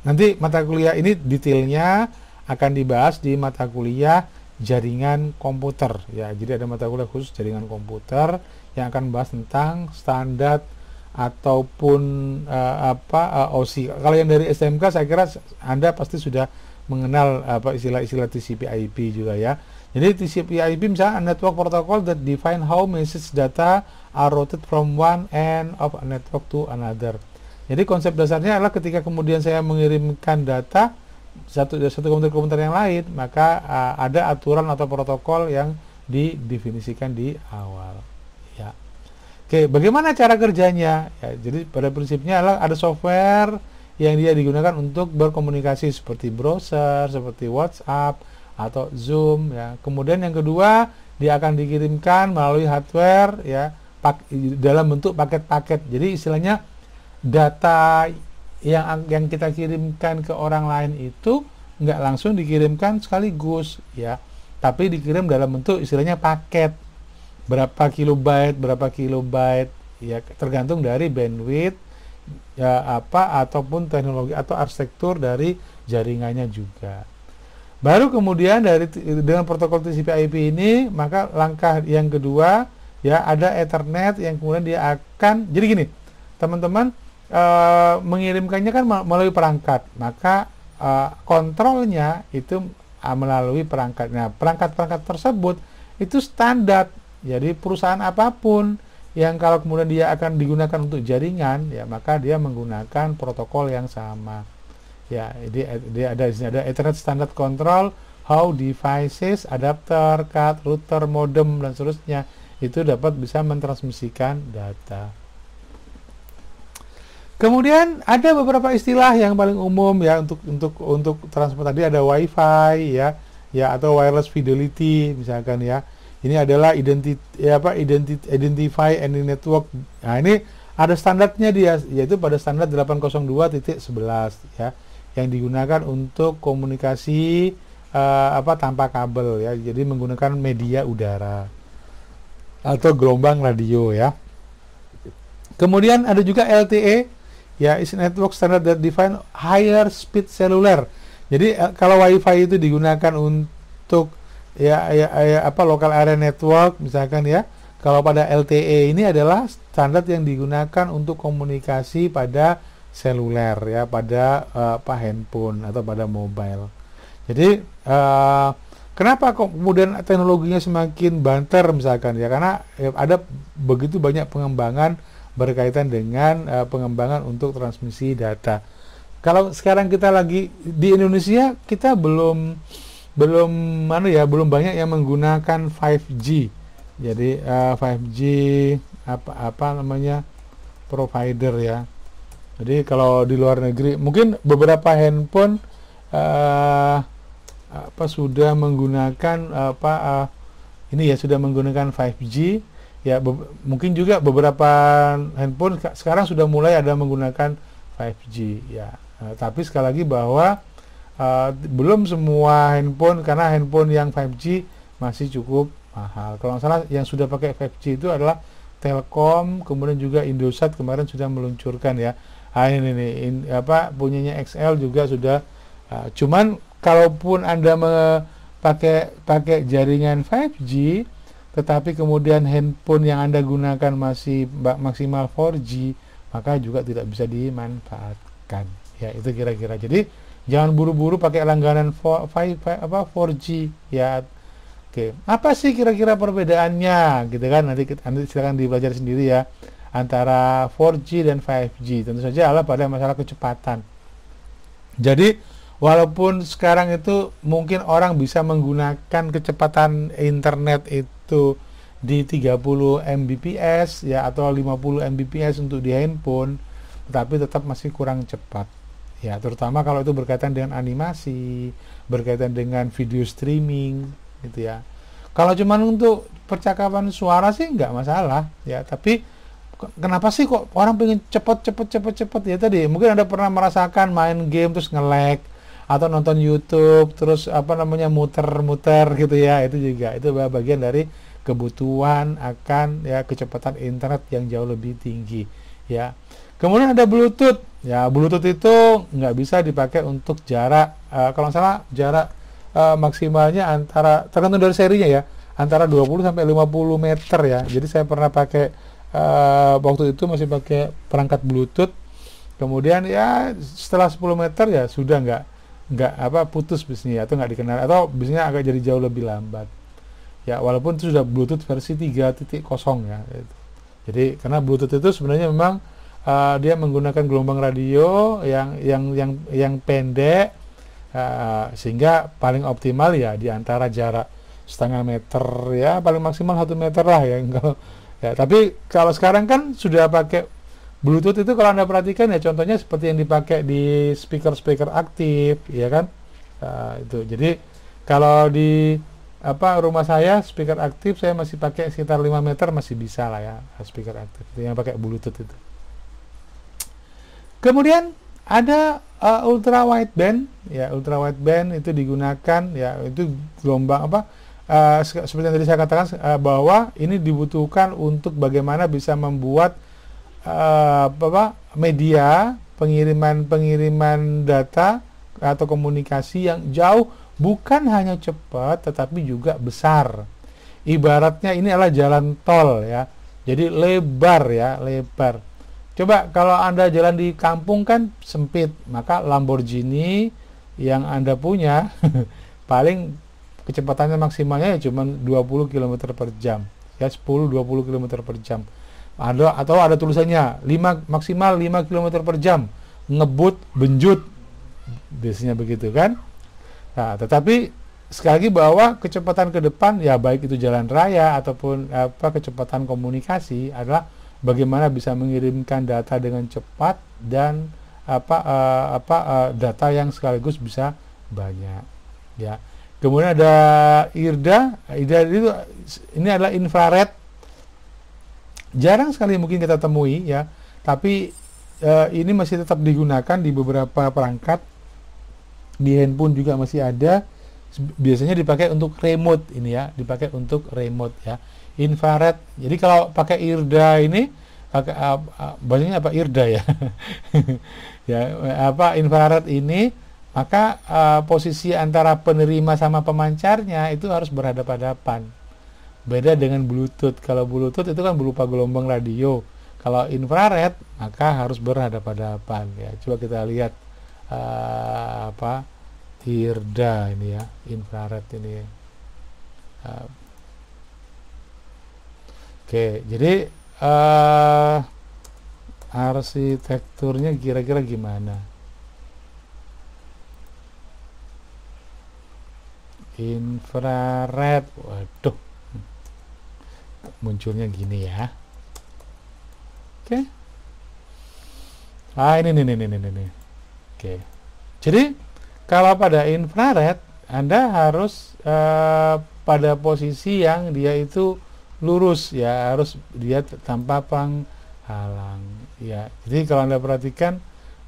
Nanti mata kuliah ini detailnya akan dibahas di mata kuliah jaringan komputer ya. Jadi ada mata kuliah khusus jaringan komputer yang akan bahas tentang standar ataupun OSI. Kalau yang dari SMK saya kira Anda pasti sudah mengenal istilah-istilah TCP/IP juga ya. Jadi TCP/IP misalnya network protocol that define how message data are routed from one end of a network to another. Jadi konsep dasarnya adalah ketika kemudian saya mengirimkan data satu komputer ke komputer yang lain, maka ada aturan atau protokol yang didefinisikan di awal. Ya. Oke, bagaimana cara kerjanya? Ya, jadi pada prinsipnya adalah ada software yang dia digunakan untuk berkomunikasi seperti browser, seperti WhatsApp atau Zoom. Ya. Kemudian yang kedua, dia akan dikirimkan melalui hardware ya, dalam bentuk paket-paket. Jadi istilahnya data yang kita kirimkan ke orang lain itu nggak langsung dikirimkan sekaligus ya, tapi dikirim dalam bentuk istilahnya paket, berapa kilobyte ya, tergantung dari bandwidth ya, ataupun teknologi atau arsitektur dari jaringannya juga. Baru kemudian dengan protokol TCP/IP ini, maka langkah yang kedua ya, ada Ethernet yang kemudian dia akan, jadi gini teman-teman, mengirimkannya kan melalui perangkat, maka kontrolnya itu melalui perangkat. Nah, perangkat-perangkat tersebut itu standar. Jadi perusahaan apapun yang kalau kemudian dia akan digunakan untuk jaringan ya, maka dia menggunakan protokol yang sama. Ya, jadi dia ada Ethernet Standard Control how devices, adapter, card, router, modem dan seterusnya itu dapat bisa mentransmisikan data. Kemudian ada beberapa istilah yang paling umum ya untuk transport tadi, ada Wi-Fi ya atau wireless fidelity misalkan ya. Ini adalah identify any network. Nah, ini ada standarnya dia, yaitu pada standar 802.11 ya, yang digunakan untuk komunikasi tanpa kabel ya. Jadi menggunakan media udara atau gelombang radio ya. Kemudian ada juga LTE ya, is network standard that define higher speed cellular. Jadi kalau WiFi itu digunakan untuk local area network misalkan ya. Kalau pada LTE ini adalah standar yang digunakan untuk komunikasi pada seluler ya, pada handphone atau pada mobile. Jadi kenapa kok kemudian teknologinya semakin banter misalkan ya, karena ada begitu banyak pengembangan berkaitan dengan pengembangan untuk transmisi data. Kalau sekarang kita lagi di Indonesia, kita belum banyak yang menggunakan 5G. Jadi 5G provider ya. Jadi kalau di luar negeri mungkin beberapa handphone sudah menggunakan sudah menggunakan 5G. Ya, mungkin juga beberapa handphone sekarang sudah mulai ada menggunakan 5G ya. Tapi sekali lagi bahwa belum semua handphone, karena handphone yang 5G masih cukup mahal. Kalau nggak salah yang sudah pakai 5G itu adalah Telkom, kemudian juga Indosat kemarin sudah meluncurkan ya. Ini nih punyanya XL juga sudah. Cuman kalaupun Anda pakai jaringan 5G tetapi kemudian handphone yang Anda gunakan masih maksimal 4G, maka juga tidak bisa dimanfaatkan. Ya, itu kira-kira. Jadi jangan buru-buru pakai langganan 4G ya. Oke, apa sih kira-kira perbedaannya gitu kan? Nanti silakan dipelajari sendiri ya antara 4G dan 5G. Tentu saja adalah pada masalah kecepatan. Jadi walaupun sekarang itu mungkin orang bisa menggunakan kecepatan internet itu di 30 Mbps ya atau 50 Mbps untuk di handphone, tetapi tetap masih kurang cepat. Ya, terutama kalau itu berkaitan dengan animasi, berkaitan dengan video streaming gitu ya. Kalau cuman untuk percakapan suara sih nggak masalah ya, tapi kenapa sih kok orang pengen cepet ya tadi? Mungkin Anda pernah merasakan main game terus nge-lag atau nonton YouTube terus muter-muter gitu ya, itu juga itu bagian dari kebutuhan akan ya kecepatan internet yang jauh lebih tinggi ya. Kemudian ada Bluetooth ya. Bluetooth itu nggak bisa dipakai untuk jarak kalau nggak salah jarak maksimalnya antara, tergantung dari serinya ya, antara 20 sampai 50 meter ya. Jadi saya pernah pakai waktu itu masih pakai perangkat Bluetooth, kemudian ya setelah 10 meter ya sudah nggak putus bisnya atau nggak dikenal atau bisnya agak jadi jauh lebih lambat ya, walaupun itu sudah Bluetooth versi 3.0 ya gitu. Jadi karena Bluetooth itu sebenarnya memang dia menggunakan gelombang radio yang pendek sehingga paling optimal ya di antara jarak setengah meter ya, paling maksimal 1 meter lah ya. Ya, tapi kalau sekarang kan sudah pakai Bluetooth itu, kalau Anda perhatikan ya contohnya seperti yang dipakai di speaker aktif ya kan. Itu jadi kalau di rumah saya speaker aktif saya masih pakai sekitar 5 meter masih bisa lah ya, speaker aktif itu yang pakai Bluetooth itu. Kemudian ada ultra wideband ya. Ultra wideband itu digunakan ya, itu gelombang seperti yang tadi saya katakan bahwa ini dibutuhkan untuk bagaimana bisa membuat media pengiriman data atau komunikasi yang jauh, bukan hanya cepat tetapi juga besar. Ibaratnya ini adalah jalan tol ya. Jadi lebar ya, lebar. Coba kalau Anda jalan di kampung kan sempit, maka Lamborghini yang Anda punya paling kecepatannya maksimalnya ya cuma 20 km per jam. Ya 10-20 km per jam. Atau ada tulisannya maksimal 5 km per jam, ngebut benjut biasanya begitu kan. Nah, tetapi sekali lagi bahwa kecepatan ke depan ya, baik itu jalan raya ataupun kecepatan komunikasi, adalah bagaimana bisa mengirimkan data dengan cepat dan data yang sekaligus bisa banyak ya. Kemudian ada IRDA itu ini adalah infrared. Jarang sekali mungkin kita temui ya, tapi ini masih tetap digunakan di beberapa perangkat. Di handphone juga masih ada. Biasanya dipakai untuk remote ini ya, dipakai untuk remote ya. Infrared. Jadi kalau pakai IRDA ini pakai banyaknya IRDA ya. Ya, infrared ini, maka posisi antara penerima sama pemancarnya itu harus berhadapan-hadapan. Beda dengan Bluetooth. Kalau Bluetooth itu kan berupa gelombang radio. Kalau infrared maka harus berhadapan-hadapan ya. Coba kita lihat IRDA ini ya, infrared ini. Oke, jadi arsitekturnya kira-kira gimana? Infrared, waduh, munculnya gini ya. Oke. Ini. Oke. Jadi kalau pada infrared Anda harus pada posisi yang dia itu lurus ya, harus dia tanpa penghalang ya. Jadi kalau Anda perhatikan,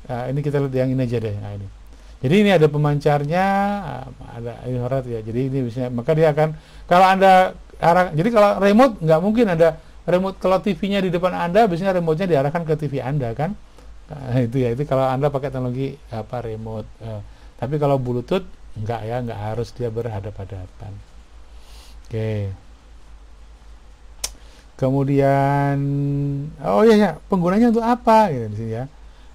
ini kita lihat yang ini aja deh. Nah, ini. Jadi ini ada pemancarnya, ada infrared ya. Jadi ini bisa, maka dia akan, kalau Anda jadi kalau remote nggak mungkin ada remote, kalau TV-nya di depan Anda, biasanya remote-nya diarahkan ke TV Anda kan. Nah, itu ya, itu kalau Anda pakai teknologi remote. Tapi kalau Bluetooth enggak ya, enggak harus dia berhadapan-hadapan. Oke. Kemudian oh iya, penggunanya untuk apa gitu di sini ya.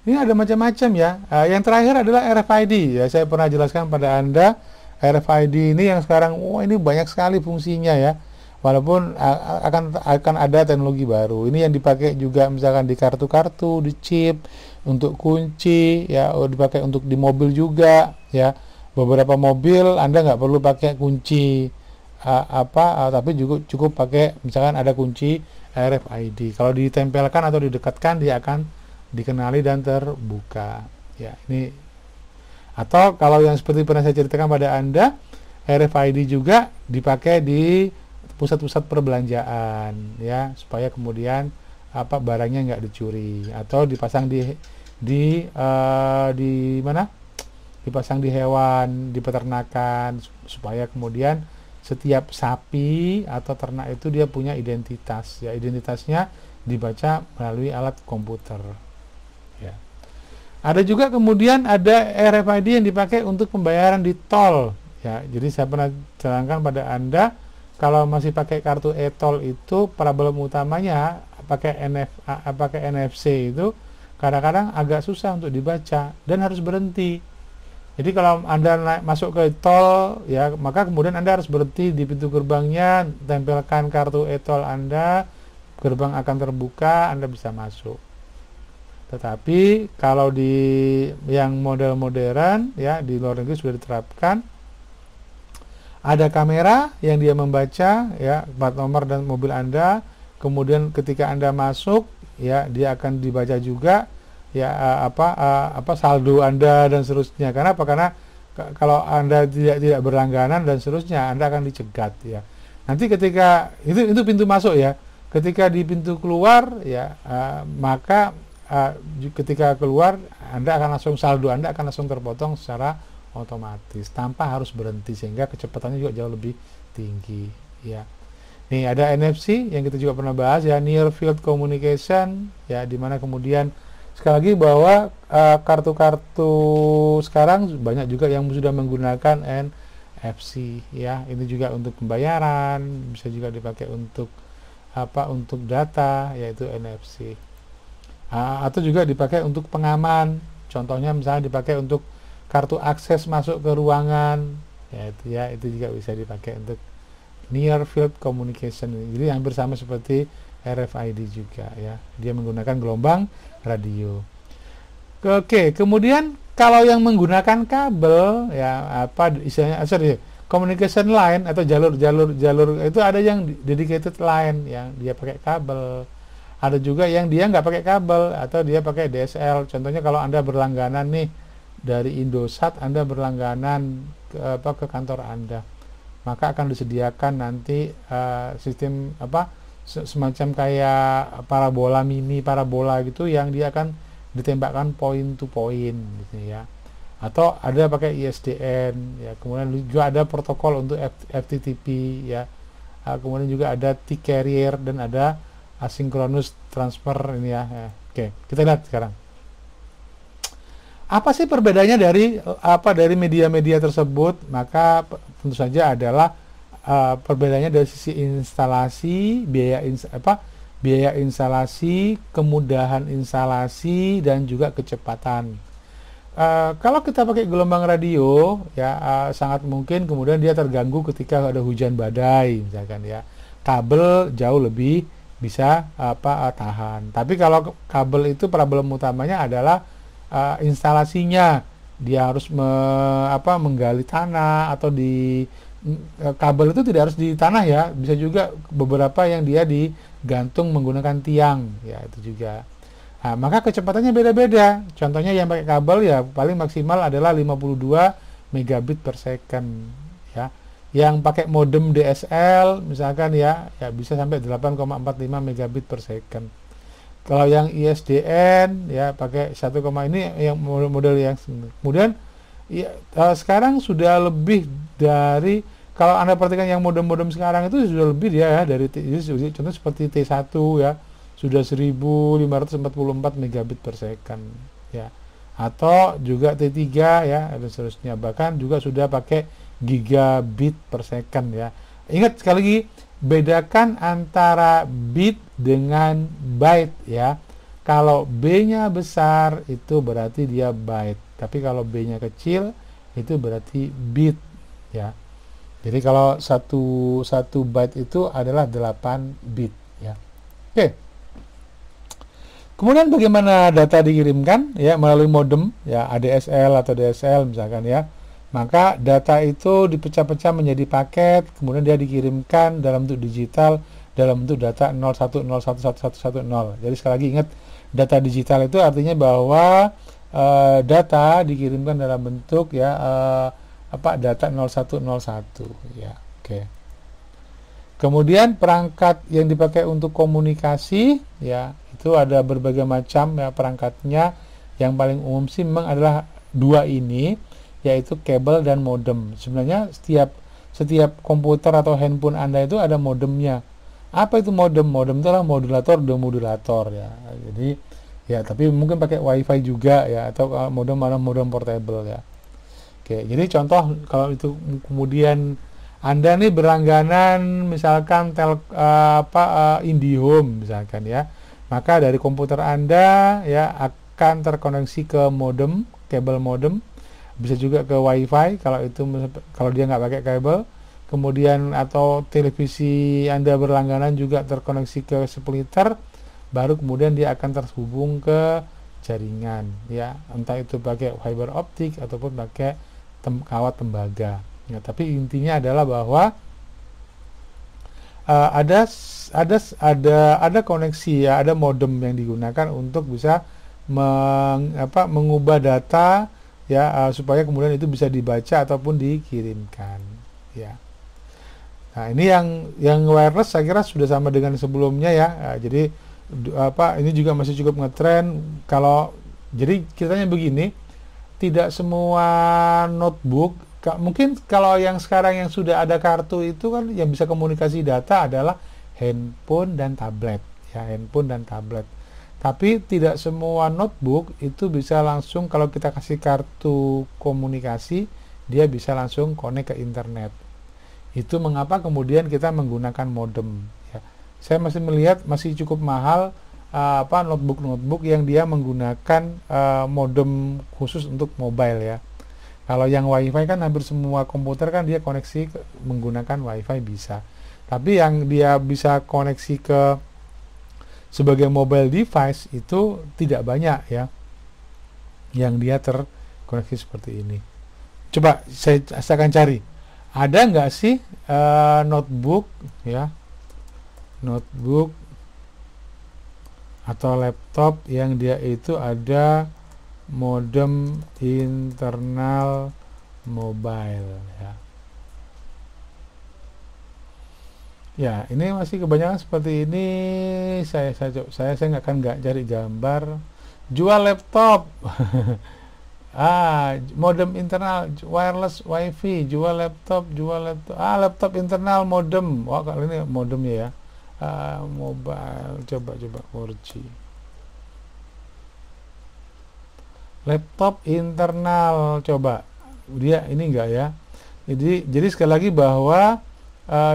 Ini ada macam-macam ya. Yang terakhir adalah RFID ya. Saya pernah jelaskan pada Anda RFID ini yang sekarang ini banyak sekali fungsinya ya. Walaupun akan ada teknologi baru. Ini yang dipakai juga misalkan di kartu-kartu, di chip, untuk kunci ya, dipakai untuk di mobil juga ya. Beberapa mobil Anda nggak perlu pakai kunci tapi juga cukup pakai misalkan ada kunci RFID. Kalau ditempelkan atau didekatkan, dia akan dikenali dan terbuka ya. Ini atau kalau yang seperti pernah saya ceritakan pada Anda, RFID juga dipakai di pusat-pusat perbelanjaan ya, supaya kemudian barangnya nggak dicuri, atau dipasang di mana, dipasang di hewan, di peternakan, supaya kemudian setiap sapi atau ternak itu dia punya identitas ya, identitasnya dibaca melalui alat komputer ya. Ada juga kemudian ada RFID yang dipakai untuk pembayaran di tol ya. Jadi saya pernah terangkan pada Anda, kalau masih pakai kartu e-tol itu problem utamanya pakai NFC itu kadang-kadang agak susah untuk dibaca dan harus berhenti. Jadi kalau Anda masuk ke tol ya, maka kemudian Anda harus berhenti di pintu gerbangnya, tempelkan kartu e-tol Anda, gerbang akan terbuka, Anda bisa masuk. Tetapi kalau di yang model modern ya, di luar negeri sudah diterapkan, ada kamera yang dia membaca ya plat nomor dan mobil Anda, kemudian ketika Anda masuk ya, dia akan dibaca juga ya saldo Anda dan seterusnya. Karena apa? Karena kalau Anda tidak berlangganan dan seterusnya, Anda akan dicegat ya. Nanti ketika itu pintu masuk ya. Ketika di pintu keluar ya, maka ketika keluar Anda akan langsung, saldo Anda akan langsung terpotong secara otomatis tanpa harus berhenti, sehingga kecepatannya juga jauh lebih tinggi ya. Nih ada NFC yang kita juga pernah bahas ya, Near Field Communication ya, dimana kemudian sekali lagi bahwa kartu-kartu sekarang banyak juga yang sudah menggunakan NFC ya. Ini juga untuk pembayaran, bisa juga dipakai untuk untuk data, yaitu NFC. Atau juga dipakai untuk pengaman, contohnya misalnya dipakai untuk kartu akses masuk ke ruangan ya, itu juga bisa dipakai untuk Near Field Communication. Jadi hampir sama seperti RFID juga ya, dia menggunakan gelombang radio. Oke, kemudian kalau yang menggunakan kabel ya, istilahnya communication line atau jalur itu ada yang dedicated line yang dia pakai kabel, ada juga yang dia nggak pakai kabel atau dia pakai DSL. Contohnya kalau Anda berlangganan nih dari Indosat, Anda berlangganan ke kantor Anda, maka akan disediakan nanti sistem semacam kayak parabola gitu, yang dia akan ditembakkan point to point gitu ya. Atau ada pakai ISDN ya, kemudian juga ada protokol untuk FTTP ya, kemudian juga ada T-carrier dan ada asynchronous transfer ini ya. Oke, kita lihat sekarang. Apa sih perbedaannya dari media-media tersebut? Maka tentu saja adalah perbedaannya dari sisi instalasi, biaya instalasi, kemudahan instalasi, dan juga kecepatan. Kalau kita pakai gelombang radio ya, sangat mungkin kemudian dia terganggu ketika ada hujan badai misalkan ya. Kabel jauh lebih bisa tahan. Tapi kalau kabel itu problem utamanya adalah instalasinya, dia harus menggali tanah, atau di kabel itu tidak harus di tanah ya, bisa juga beberapa yang dia digantung menggunakan tiang ya, itu juga. Nah, maka kecepatannya beda-beda. Contohnya yang pakai kabel ya paling maksimal adalah 52 megabit per second ya. Yang pakai modem DSL misalkan ya bisa sampai 8,45 megabit per second. Kalau yang ISDN ya pakai 1, ini yang model yang kemudian ya, sekarang sudah lebih dari, kalau Anda perhatikan yang modem-modem sekarang itu sudah lebih ya dari contoh seperti T1 ya sudah 1544 megabit per second ya, atau juga T3 ya dan seterusnya, bahkan juga sudah pakai gigabit per second ya. Ingat sekali lagi, bedakan antara bit dengan byte ya. Kalau B-nya besar itu berarti dia byte, tapi kalau B-nya kecil itu berarti bit ya. Jadi kalau satu byte itu adalah 8 bit ya. Oke. Kemudian bagaimana data dikirimkan ya melalui modem ya, ADSL atau DSL misalkan ya. Maka data itu dipecah-pecah menjadi paket, kemudian dia dikirimkan dalam bentuk digital, dalam bentuk data 01011110. Jadi sekali lagi ingat, data digital itu artinya bahwa data dikirimkan dalam bentuk ya data 0101 ya. Oke. Kemudian perangkat yang dipakai untuk komunikasi ya, itu ada berbagai macam ya perangkatnya. Yang paling umum sih memang adalah dua ini, yaitu kabel dan modem. Sebenarnya setiap komputer atau handphone Anda itu ada modemnya. Apa itu modem? Modem itu adalah modulator demodulator ya. Jadi ya, tapi mungkin pakai wifi juga ya, atau modem portable ya. Oke, jadi contoh kalau itu kemudian Anda nih berlangganan misalkan IndiHome misalkan ya, maka dari komputer Anda ya akan terkoneksi ke modem, kabel modem. Bisa juga ke wifi kalau dia nggak pakai kabel. Kemudian atau televisi Anda berlangganan juga terkoneksi ke splitter, baru kemudian dia akan terhubung ke jaringan ya, entah itu pakai fiber optik ataupun pakai kawat tembaga ya. Tapi intinya adalah bahwa ada koneksi ya, ada modem yang digunakan untuk bisa mengubah data ya, supaya kemudian itu bisa dibaca ataupun dikirimkan ya. Nah, ini yang wireless saya kira sudah sama dengan sebelumnya ya. Jadi ini juga masih cukup ngetren. Jadi ceritanya begini, tidak semua notebook, mungkin kalau yang sekarang yang sudah ada kartu itu kan yang bisa komunikasi data adalah handphone dan tablet ya, handphone dan tablet. Tapi tidak semua notebook itu bisa langsung, kalau kita kasih kartu komunikasi, dia bisa langsung connect ke internet. Itu mengapa kemudian kita menggunakan modem ya. Saya masih melihat masih cukup mahal notebook yang dia menggunakan modem khusus untuk mobile ya. Kalau yang wifi kan hampir semua komputer kan dia koneksi menggunakan wifi bisa. Tapi yang dia bisa koneksi ke sebagai mobile device itu tidak banyak ya, yang dia terkoneksi seperti ini. Coba saya akan cari, ada nggak sih notebook ya, notebook atau laptop yang dia itu ada modem internal mobile ya. Ya, ini masih kebanyakan seperti ini. Saya nggak cari gambar. Jual laptop. Modem internal wireless wifi, jual laptop. Laptop internal modem. Wah, kali ini modemnya ya. Mobile, coba 4G. Laptop internal, coba. Dia ini enggak ya. Jadi sekali lagi bahwa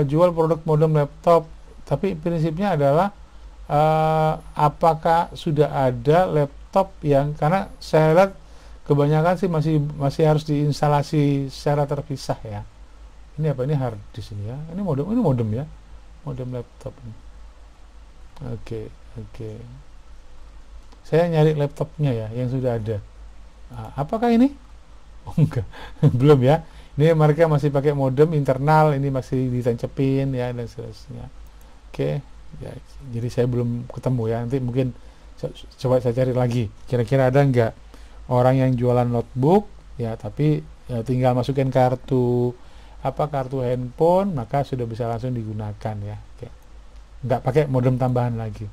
jual produk modem laptop, tapi prinsipnya adalah apakah sudah ada laptop yang, karena saya lihat kebanyakan sih masih harus diinstalasi secara terpisah ya. Ini apa, ini hard disk ini ya, ini modem ya, modem laptop ini. Oke. Saya nyari laptopnya ya yang sudah ada. Apakah ini? Oh, enggak. Belum ya. Ini mereka masih pakai modem internal, ini masih ditancepin ya dan seterusnya. Oke, ya, jadi saya belum ketemu ya. Nanti mungkin coba saya cari lagi. Kira-kira ada nggak orang yang jualan notebook ya, tapi ya tinggal masukin kartu kartu handphone, maka sudah bisa langsung digunakan ya. Oke. Nggak pakai modem tambahan lagi.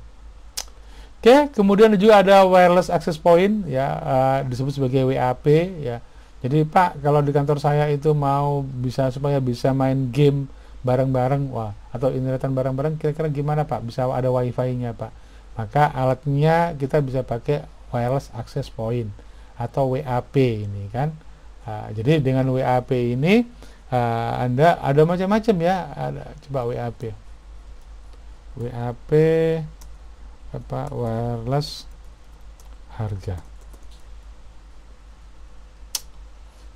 Oke, kemudian juga ada wireless access point ya, disebut sebagai WAP ya. Jadi Pak, kalau di kantor saya itu mau supaya bisa main game bareng-bareng, wah, atau internetan bareng-bareng, kira-kira gimana Pak? Bisa ada wifi-nya Pak? Maka alatnya kita bisa pakai wireless access point atau WAP ini kan. Jadi dengan WAP ini Anda ada macam-macam ya. Coba WAP wireless harga.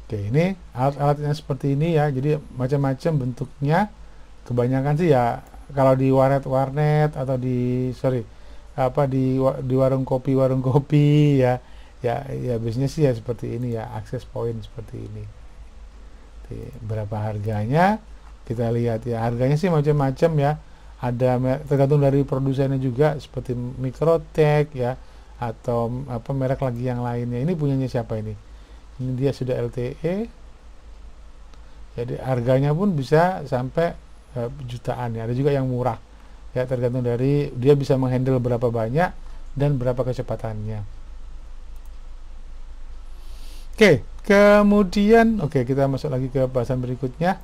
Oke, ini alat-alatnya seperti ini ya. Jadi macam-macam bentuknya. Kebanyakan sih ya kalau di warnet atau di warung kopi ya. Ya biasanya sih ya seperti ini ya, access point seperti ini. Berapa harganya? Kita lihat ya. Harganya sih macam-macam ya. Ada tergantung dari produsennya juga, seperti Microtech ya, atau merek lagi yang lainnya. Ini punyanya siapa ini? Ini dia sudah LTE. Jadi harganya pun bisa sampai jutaan ya. Ada juga yang murah ya, tergantung dari dia bisa menghandle berapa banyak dan berapa kecepatannya. Oke, kemudian kita masuk lagi ke bahasan berikutnya.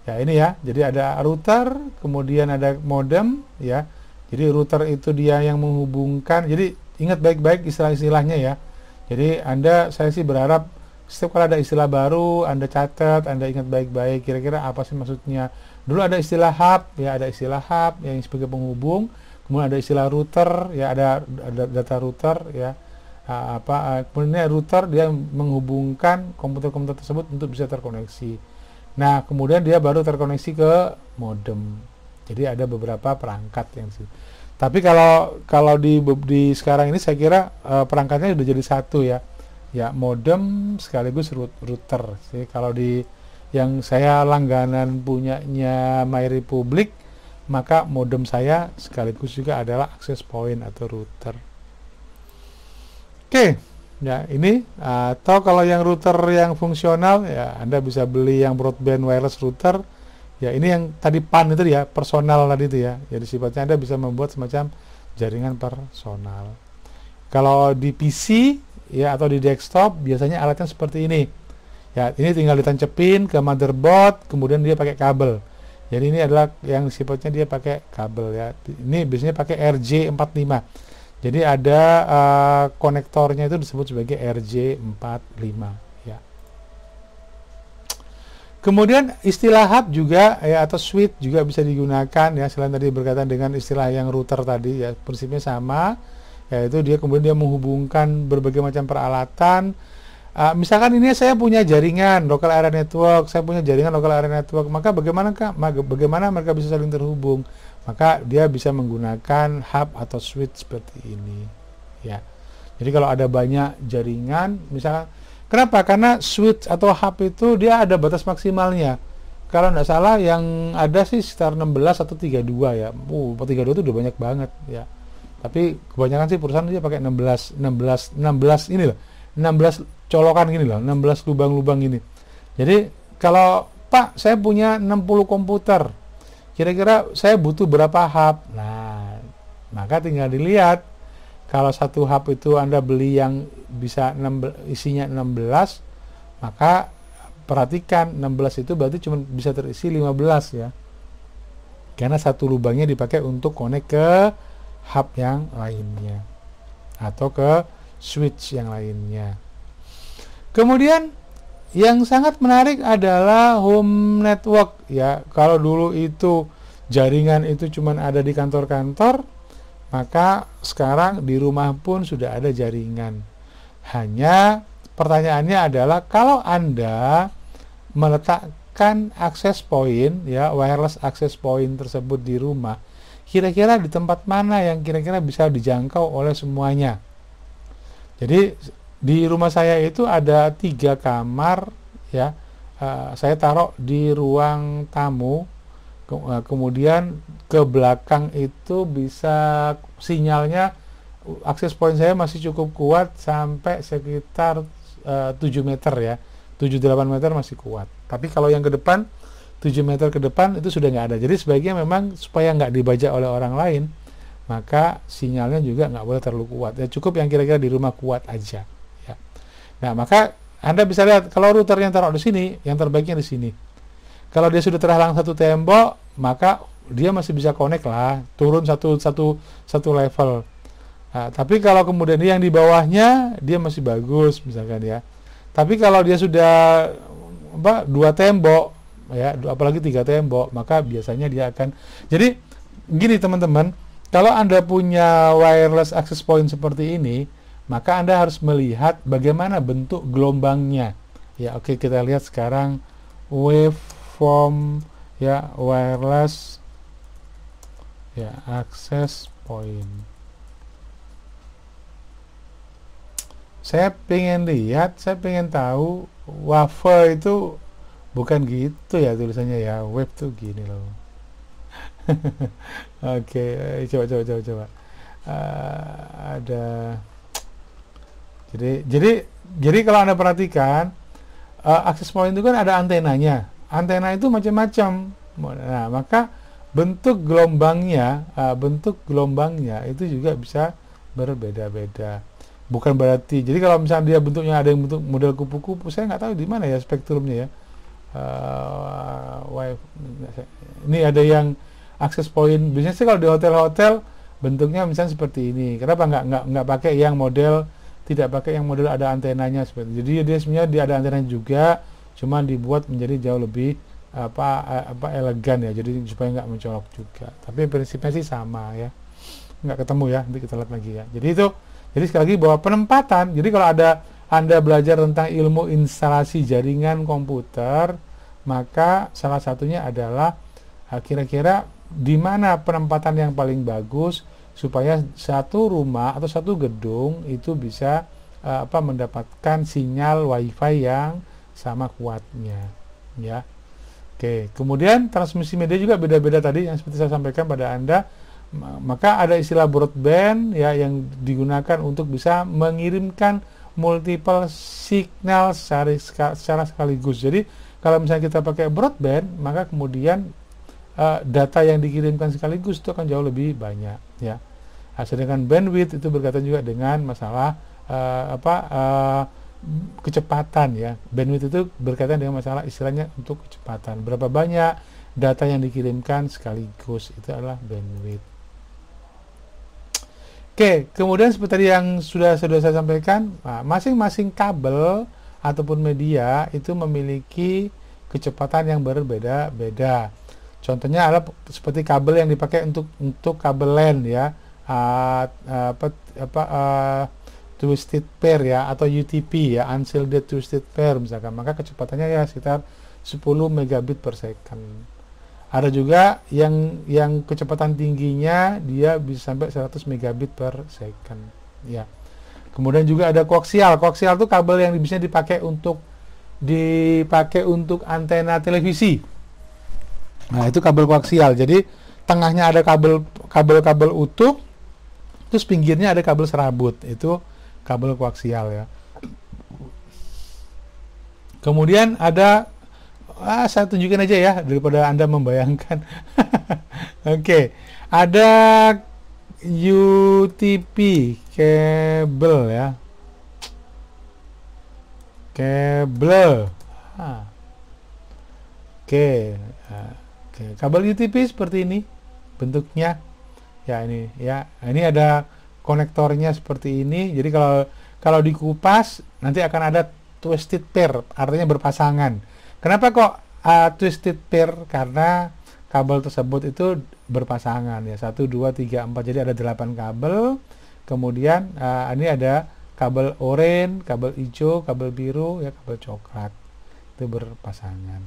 Ya ini ya, jadi ada router, kemudian ada modem ya. Jadi router itu dia yang menghubungkan. Jadi ingat baik-baik istilah-istilahnya ya. Jadi saya sih berharap setiap kali ada istilah baru Anda catat, Anda ingat baik-baik kira-kira apa sih maksudnya. Dulu ada istilah hub ya, ada istilah hub yang sebagai penghubung, kemudian ada istilah router ya, ada data router ya. Kemudian router dia menghubungkan komputer-komputer tersebut untuk bisa terkoneksi. Nah, kemudian dia baru terkoneksi ke modem. Jadi ada beberapa perangkat yang sih. Tapi kalau di sekarang ini saya kira perangkatnya sudah jadi satu ya. Ya, modem sekaligus router. Jadi kalau yang saya langganan punyanya MyRepublic, maka modem saya sekaligus juga adalah access point atau router. Oke. Ya, ini atau kalau yang router yang fungsional ya Anda bisa beli yang broadband wireless router. Ya, ini yang tadi PAN itu ya, personal tadi itu ya. Jadi sifatnya Anda bisa membuat semacam jaringan personal. Kalau di PC ya atau di desktop biasanya alatnya seperti ini. Ya, ini tinggal ditancepin ke motherboard, kemudian dia pakai kabel. Jadi ini adalah yang sifatnya dia pakai kabel ya. Ini biasanya pakai RJ45. Jadi ada konektornya itu disebut sebagai RJ45 ya. Kemudian istilah hub juga ya, atau switch juga bisa digunakan ya, selain tadi berkaitan dengan istilah yang router tadi ya, prinsipnya sama, yaitu dia kemudian dia menghubungkan berbagai macam peralatan. Misalkan ini saya punya jaringan local area network, maka bagaimana mereka bisa saling terhubung? Maka dia bisa menggunakan hub atau switch seperti ini ya. Jadi kalau ada banyak jaringan, misalkan, kenapa? Karena switch atau hub itu dia ada batas maksimalnya. Kalau tidak salah yang ada sih sekitar 16 atau 32 ya. 32 itu udah banyak banget ya. Tapi kebanyakan sih perusahaan dia pakai 16 ini loh. 16 colokan gini loh, 16 lubang-lubang gini. Jadi kalau Pak, saya punya 60 komputer, kira-kira saya butuh berapa hub? Nah, maka tinggal dilihat. Kalau satu hub itu Anda beli yang bisa isinya 16, maka perhatikan 16 itu berarti cuma bisa terisi 15 ya. Karena satu lubangnya dipakai untuk connect ke hub yang lainnya atau ke switch yang lainnya. Kemudian yang sangat menarik adalah home network ya. Kalau dulu itu jaringan itu cuma ada di kantor-kantor, maka sekarang di rumah pun sudah ada jaringan. Hanya pertanyaannya adalah kalau Anda meletakkan access point ya, wireless access point tersebut di rumah, kira-kira di tempat mana yang kira-kira bisa dijangkau oleh semuanya? Jadi di rumah saya itu ada 3 kamar ya, saya taruh di ruang tamu, kemudian ke belakang itu bisa sinyalnya, akses point saya masih cukup kuat sampai sekitar 7 meter ya, 7-8 meter masih kuat. Tapi kalau yang ke depan 7 meter ke depan itu sudah nggak ada. Jadi sebaiknya memang supaya nggak dibajak oleh orang lain, maka sinyalnya juga nggak boleh terlalu kuat. Ya cukup yang kira-kira di rumah kuat aja. Ya. Nah maka Anda bisa lihat kalau routernya taruh di sini, yang terbaiknya di sini. Kalau dia sudah terhalang satu tembok, maka dia masih bisa connect lah, turun satu level. Nah, tapi kalau kemudian yang di bawahnya dia masih bagus misalkan ya. Tapi kalau dia sudah dua tembok ya, apalagi 3 tembok, maka biasanya dia akan. Jadi gini teman-teman, kalau Anda punya wireless access point seperti ini, maka Anda harus melihat bagaimana bentuk gelombangnya. Ya, oke, kita lihat sekarang waveform ya wireless ya access point. Saya pengen lihat, saya pengen tahu wafer itu bukan gitu ya tulisannya ya, wave tuh gini loh. Oke, coba. Ada. Jadi kalau Anda perhatikan, access point itu kan ada antenanya. Antena itu macam-macam. Nah, maka bentuk gelombangnya itu juga bisa berbeda-beda. Bukan berarti, jadi kalau misalnya dia bentuknya ada yang bentuk model kupu-kupu, saya nggak tahu di mana ya spektrumnya ya. Ini ada yang access point. Biasanya sih kalau di hotel-hotel bentuknya misalnya seperti ini. Kenapa nggak pakai yang model, tidak pakai yang model ada antenanya seperti itu. Jadi dia sebenarnya dia ada antenanya juga, cuma dibuat menjadi jauh lebih elegan ya. Jadi supaya nggak mencolok juga. Tapi prinsipnya sih sama ya. Nggak ketemu ya, nanti kita lihat lagi ya. Jadi sekali lagi bahwa penempatan, jadi kalau Anda belajar tentang ilmu instalasi jaringan komputer, maka salah satunya adalah kira-kira di mana penempatan yang paling bagus supaya satu rumah atau satu gedung itu bisa mendapatkan sinyal WiFi yang sama kuatnya, ya. Oke, kemudian transmisi media juga beda-beda tadi yang seperti saya sampaikan pada Anda. Maka ada istilah broadband ya yang digunakan untuk bisa mengirimkan multiple signal secara sekaligus. Jadi kalau misalnya kita pakai broadband, maka kemudian data yang dikirimkan sekaligus itu akan jauh lebih banyak ya. Sedangkan bandwidth itu berkaitan juga dengan masalah kecepatan ya. Bandwidth itu berkaitan dengan masalah istilahnya untuk kecepatan. Berapa banyak data yang dikirimkan sekaligus, itu adalah bandwidth. Oke, kemudian seperti yang sudah saya sampaikan, masing-masing kabel ataupun media itu memiliki kecepatan yang berbeda-beda. Contohnya adalah seperti kabel yang dipakai untuk kabel LAN ya, twisted pair ya, atau UTP ya, unshielded twisted pair misalkan, maka kecepatannya ya sekitar 10 megabit per second. Ada juga yang kecepatan tingginya dia bisa sampai 100 megabit per second ya. Kemudian juga ada koaksial. Koaksial itu kabel yang bisa dipakai untuk antena televisi. Nah, itu kabel koaksial. Jadi tengahnya ada kabel utuh, terus pinggirnya ada kabel serabut. Itu kabel koaksial ya. Kemudian ada saya tunjukin aja ya daripada Anda membayangkan. Oke, ada UTP kabel ya. Kabel. Oke, kabel UTP seperti ini bentuknya. Ya ini ya. Ini ada konektornya seperti ini. Jadi kalau dikupas nanti akan ada twisted pair, artinya berpasangan. Kenapa kok twisted pair? Karena kabel tersebut itu berpasangan ya, 1, 2, 3, 4, jadi ada 8 kabel. Kemudian ini ada kabel oranye, kabel hijau, kabel biru, ya kabel coklat, itu berpasangan.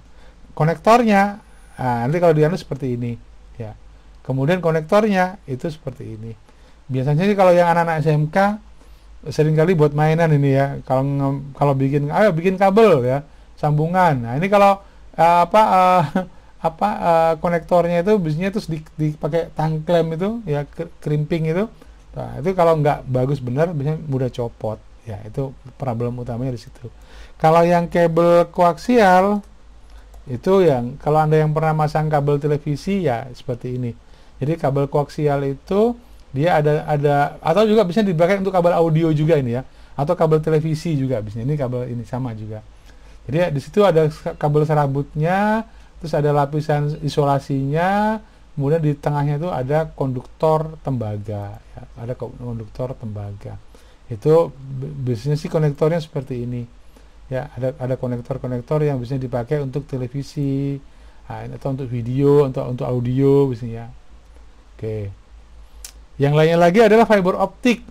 Konektornya nanti kalau dianu seperti ini ya. Kemudian konektornya itu seperti ini. Biasanya sih kalau yang anak-anak SMK seringkali buat mainan ini ya, kalau bikin kabel ya, sambungan. Nah ini kalau konektornya itu biasanya terus dipakai tangklem itu ya, crimping itu. Nah, itu kalau nggak bagus benar biasanya mudah copot ya, itu problem utamanya di situ. Kalau yang kabel koaksial Itu yang kalau Anda yang pernah masang kabel televisi ya seperti ini. Jadi kabel koaksial itu dia ada atau juga bisa dipakai untuk kabel audio juga ini ya. Atau kabel televisi juga bisa. Ini kabel ini sama juga. Jadi di situ ada kabel serabutnya, terus ada lapisan isolasinya, kemudian di tengahnya itu ada konduktor tembaga, ya, ada konduktor tembaga. Itu biasanya sih konektornya seperti ini, ya ada konektor-konektor yang biasanya dipakai untuk televisi, atau untuk video, untuk audio biasanya. Oke. Yang lainnya lagi adalah fiber optik.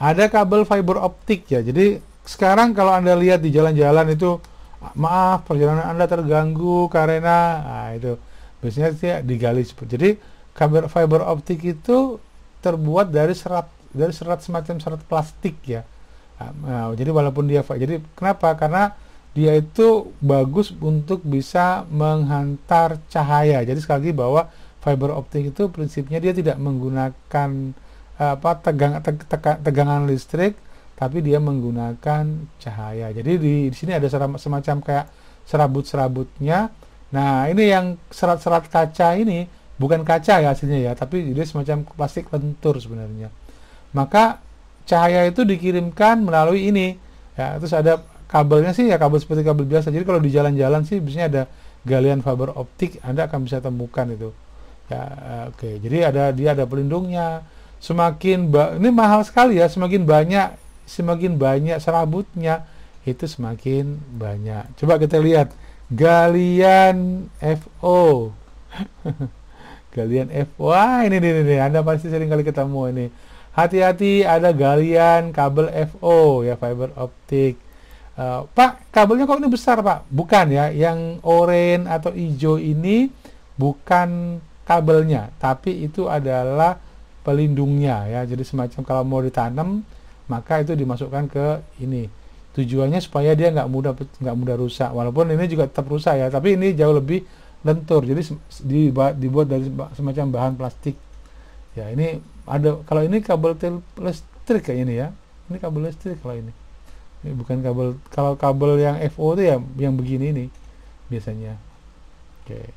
Ada kabel fiber optik ya. Jadi sekarang kalau Anda lihat di jalan-jalan itu, maaf perjalanan Anda terganggu karena itu biasanya sih digali seperti. Jadi kabel fiber optik itu terbuat dari serat semacam serat plastik ya. Jadi walaupun dia jadi kenapa? Karena dia itu bagus untuk bisa menghantar cahaya. Jadi sekali lagi bahwa fiber optik itu prinsipnya dia tidak menggunakan tegangan listrik, tapi dia menggunakan cahaya. Jadi di sini ada semacam kayak serabut-serabutnya. Nah, ini yang serat-serat kaca ini bukan kaca ya hasilnya ya, tapi dia semacam plastik lentur sebenarnya. Maka cahaya itu dikirimkan melalui ini. Ya, terus ada kabelnya sih ya kabel seperti kabel biasa. Jadi kalau di jalan-jalan sih biasanya ada galian fiber optik, Anda akan bisa temukan itu. Ya, oke. Jadi dia ada pelindungnya. Ini mahal sekali ya, semakin banyak serabutnya itu semakin banyak. Coba kita lihat galian FO. Galian FO. Wah, ini Anda pasti sering kali ketemu ini. Hati-hati, ada galian kabel FO ya, fiber optik. Pak, kabelnya kok ini besar, Pak? Bukan ya, yang oranye atau hijau ini bukan kabelnya, tapi itu adalah pelindungnya ya. Jadi semacam kalau mau ditanam maka itu dimasukkan ke ini. Tujuannya supaya dia nggak mudah rusak. Walaupun ini juga tetap rusak ya, tapi ini jauh lebih lentur. Jadi dibuat dari semacam bahan plastik. Ya, ini ada kalau ini kabel listrik kayak ini ya. Ini kabel listrik kalau ini. Ini bukan kabel. Kalau kabel yang FO itu ya yang begini ini biasanya. Oke.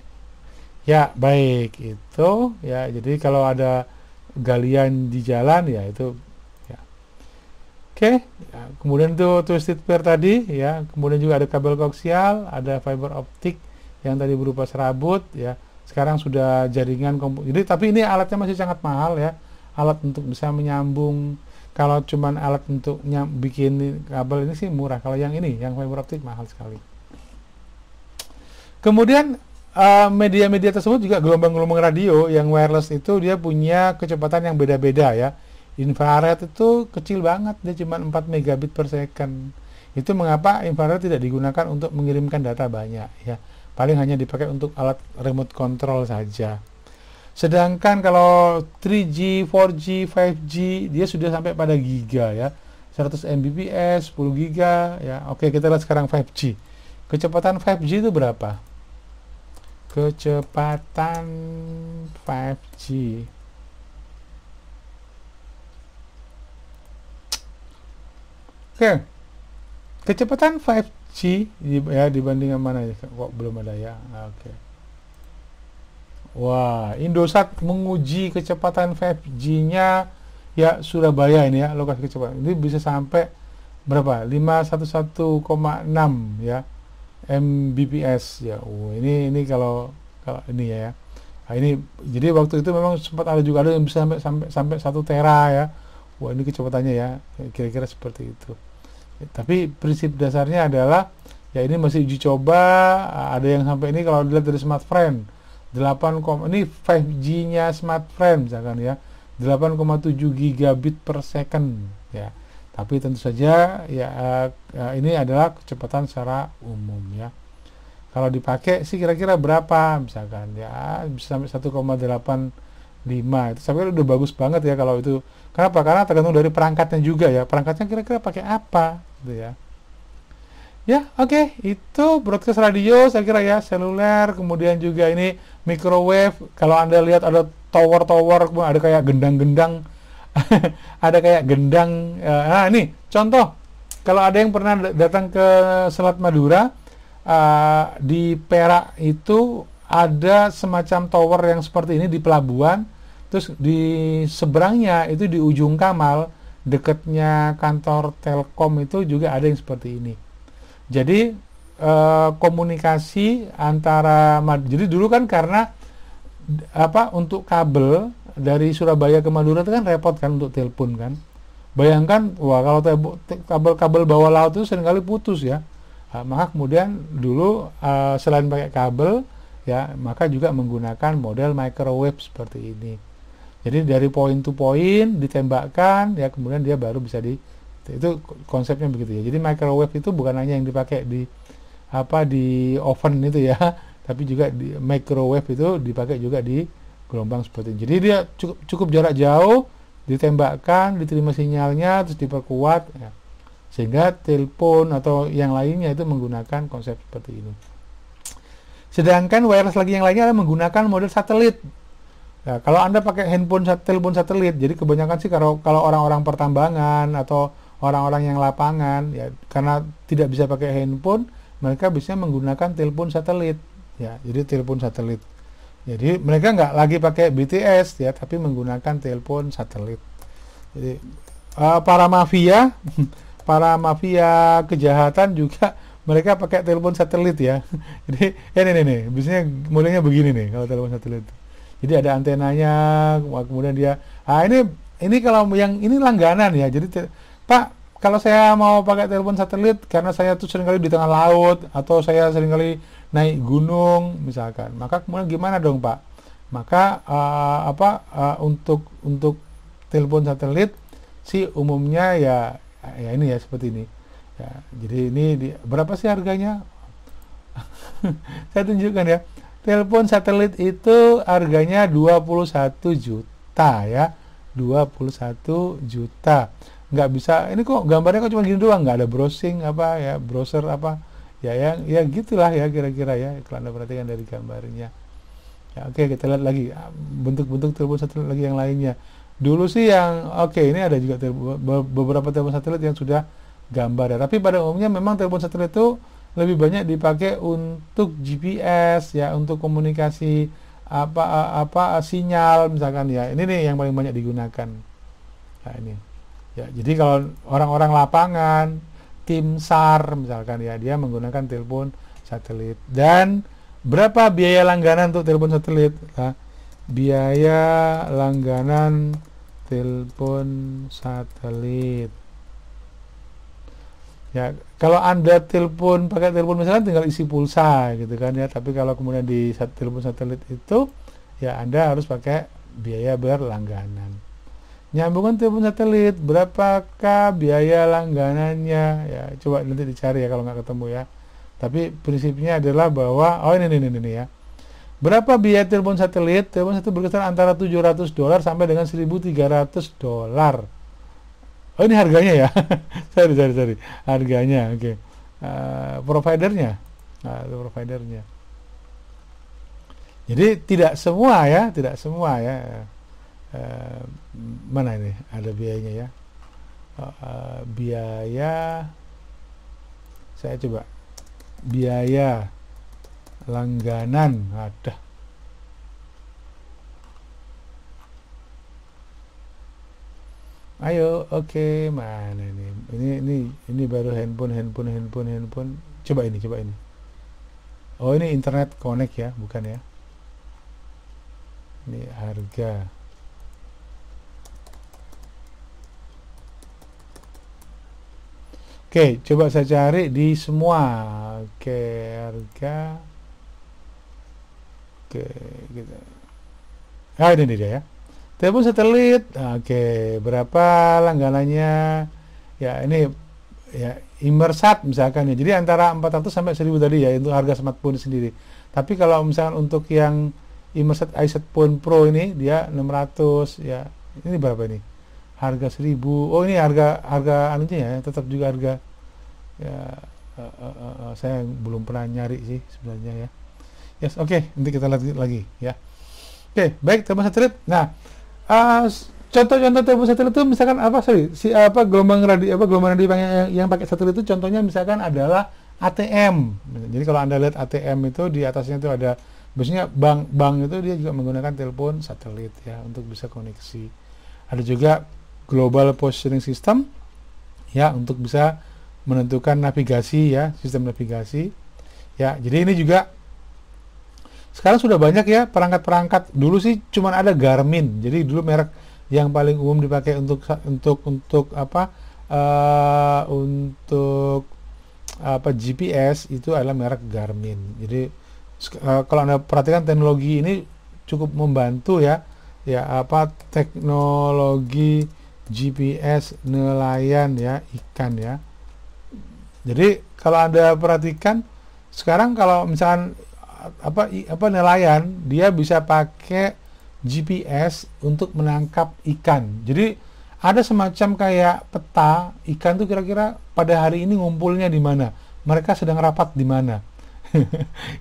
Ya, baik itu ya. Jadi kalau ada galian di jalan ya itu ya. Oke, ya, kemudian itu twisted pair tadi ya, kemudian juga ada kabel koaksial, ada fiber optik yang tadi berupa serabut ya. Sekarang sudah jaringan jadi tapi ini alatnya masih sangat mahal ya. Alat untuk bisa menyambung, kalau cuman alat untuk bikin kabel ini sih murah. Kalau yang ini, yang fiber optik mahal sekali. Kemudian media-media tersebut juga gelombang-gelombang radio yang wireless itu dia punya kecepatan yang beda-beda ya. Infrared itu kecil banget, dia cuma 4 megabit per second. Itu mengapa infrared tidak digunakan untuk mengirimkan data banyak ya. Paling hanya dipakai untuk alat remote control saja. Sedangkan kalau 3G, 4G, 5G dia sudah sampai pada giga ya. 100 Mbps, 10 giga ya. Oke, kita lihat sekarang 5G. Kecepatan 5G itu berapa? Kecepatan 5G oke, kecepatan 5G ya dibanding mana ya, kok belum ada ya. Oke. Wah, Indosat menguji kecepatan 5G-nya ya Surabaya ini ya, lokasi kecepatan ini bisa sampai berapa? 511,6 ya Mbps ya. Ini kalau ini ya. Nah, ini jadi waktu itu memang sempat ada yang bisa sampai 1 tera ya. Wah, ini kecepatannya ya. Kira-kira seperti itu. Ya, tapi prinsip dasarnya adalah ya ini masih uji coba. Ada yang sampai ini kalau dilihat dari smartphone 8, ini 5G-nya smartphone misalkan ya. 8,7 gigabit per second ya. Tapi tentu saja ya ini adalah kecepatan secara umum ya. Kalau dipakai sih kira-kira berapa misalkan ya bisa sampai 1,85 itu sampai udah bagus banget ya kalau itu. Kenapa? Karena tergantung dari perangkatnya juga ya. Perangkatnya kira-kira pakai apa gitu ya. Ya, oke, itu broadcast radio saya kira ya, seluler, kemudian juga ini microwave. Kalau Anda lihat ada tower-tower, ada kayak gendang-gendang ada kayak gendang. Nah ini contoh, kalau ada yang pernah datang ke Selat Madura, di Perak itu ada semacam tower yang seperti ini di pelabuhan, terus di seberangnya itu di ujung Kamal dekatnya kantor Telkom itu juga ada yang seperti ini. Jadi komunikasi antara, jadi dulu kan karena untuk kabel dari Surabaya ke Madura itu kan repot kan untuk telepon kan. Bayangkan, wah kalau kabel-kabel bawah laut itu seringkali putus ya. Maka kemudian dulu selain pakai kabel ya, maka juga menggunakan model microwave seperti ini. Jadi dari point to point ditembakkan ya, kemudian dia baru bisa itu konsepnya begitu ya. Jadi microwave itu bukan hanya yang dipakai di oven itu ya, tapi juga di microwave itu dipakai juga di gelombang seperti ini. Jadi dia cukup jarak jauh ditembakkan, diterima sinyalnya, terus diperkuat ya. Sehingga telepon atau yang lainnya itu menggunakan konsep seperti ini. Sedangkan wireless lagi yang lainnya adalah menggunakan model satelit. Nah, kalau Anda pakai telepon satelit, jadi kebanyakan sih kalau orang-orang pertambangan atau orang-orang yang lapangan ya, karena tidak bisa pakai handphone, mereka bisa menggunakan telepon satelit ya. Jadi telepon satelit. Jadi mereka nggak lagi pakai BTS ya, tapi menggunakan telepon satelit. Jadi para mafia para mafia kejahatan juga mereka pakai telepon satelit ya. Jadi ini biasanya modelnya begini nih kalau telepon satelit. Jadi ada antenanya, kemudian dia ini kalau yang ini langganan ya. Jadi Pak, kalau saya mau pakai telepon satelit karena saya tuh seringkali di tengah laut atau saya seringkali naik gunung misalkan, maka kemudian gimana dong Pak? Maka untuk telepon satelit sih umumnya ya ini ya seperti ini ya. Jadi ini berapa sih harganya? Saya tunjukkan ya. Telepon satelit itu harganya 21 juta ya, 21 juta. Nggak bisa, ini kok gambarnya kok cuma gini doang, nggak ada browsing browser ya gitulah ya kira-kira ya kalau Anda perhatikan dari gambarnya ya. Oke, kita lihat lagi bentuk-bentuk telepon satelit lagi yang lainnya. Dulu sih yang ini ada juga beberapa telepon satelit yang sudah gambar ya, tapi pada umumnya memang telepon satelit itu lebih banyak dipakai untuk GPS ya, untuk komunikasi sinyal misalkan ya. Ini nih yang paling banyak digunakan ya, ini ya. Jadi kalau orang-orang lapangan, tim SAR misalkan ya, dia menggunakan telepon satelit. Dan berapa biaya langganan untuk telepon satelit? Nah, biaya langganan telepon satelit ya, kalau Anda pakai telepon misalkan tinggal isi pulsa gitu kan ya, tapi kalau kemudian di telepon satelit itu ya Anda harus pakai biaya berlangganan. Nyambungan telepon satelit, berapakah biaya langganannya ya, coba nanti dicari ya kalau nggak ketemu ya. Tapi prinsipnya adalah bahwa ini ya, berapa biaya telepon satelit? Telepon satelit berkisar antara $700 sampai dengan $1.300. Oh, ini harganya ya. sorry harganya, oke. Providernya providernya. Jadi tidak semua ya. Mana ini ada biayanya ya. Biaya, saya coba biaya langganan ada. Ayo, oke, mana ini? Ini baru handphone. Coba ini. Oh, ini internet connect ya, bukan ya? Ini harga. Oke, coba saya cari di semua. Oke, harga. Oke, gitu. Ini dia ya. Telepon satelit, oke, berapa langganannya? Ya, ini ya Inmarsat misalkan ya. Jadi antara 400 sampai 1000 tadi ya, itu harga smartphone sendiri. Tapi kalau misalkan untuk yang Inmarsat iSat Phone Pro ini dia 600 ya. Ini berapa ini? Harga 1000. Oh, ini harga anunya ya, tetap juga harga ya. Saya belum pernah nyari sih sebenarnya ya. Yes, oke, nanti kita lihat lagi ya. Oke, baik, telepon satelit. Nah, contoh-contoh telepon satelit itu misalkan gelombang radio yang pakai satelit itu contohnya misalkan adalah ATM. Jadi kalau Anda lihat ATM itu di atasnya itu ada, biasanya bank itu dia juga menggunakan telepon satelit ya untuk bisa koneksi. Ada juga Global Positioning System ya untuk bisa menentukan navigasi ya, sistem navigasi. Ya, jadi ini juga sekarang sudah banyak ya perangkat-perangkat. Dulu sih cuma ada Garmin. Jadi dulu merek yang paling umum dipakai untuk apa? Untuk apa GPS itu adalah merek Garmin. Jadi kalau Anda perhatikan teknologi ini cukup membantu ya. Ya, apa teknologi GPS nelayan ya, ikan ya. Jadi kalau Anda perhatikan sekarang kalau misalkan apa nelayan, dia bisa pakai GPS untuk menangkap ikan. Jadi ada semacam kayak peta ikan tuh kira-kira pada hari ini ngumpulnya di mana, mereka sedang rapat di mana.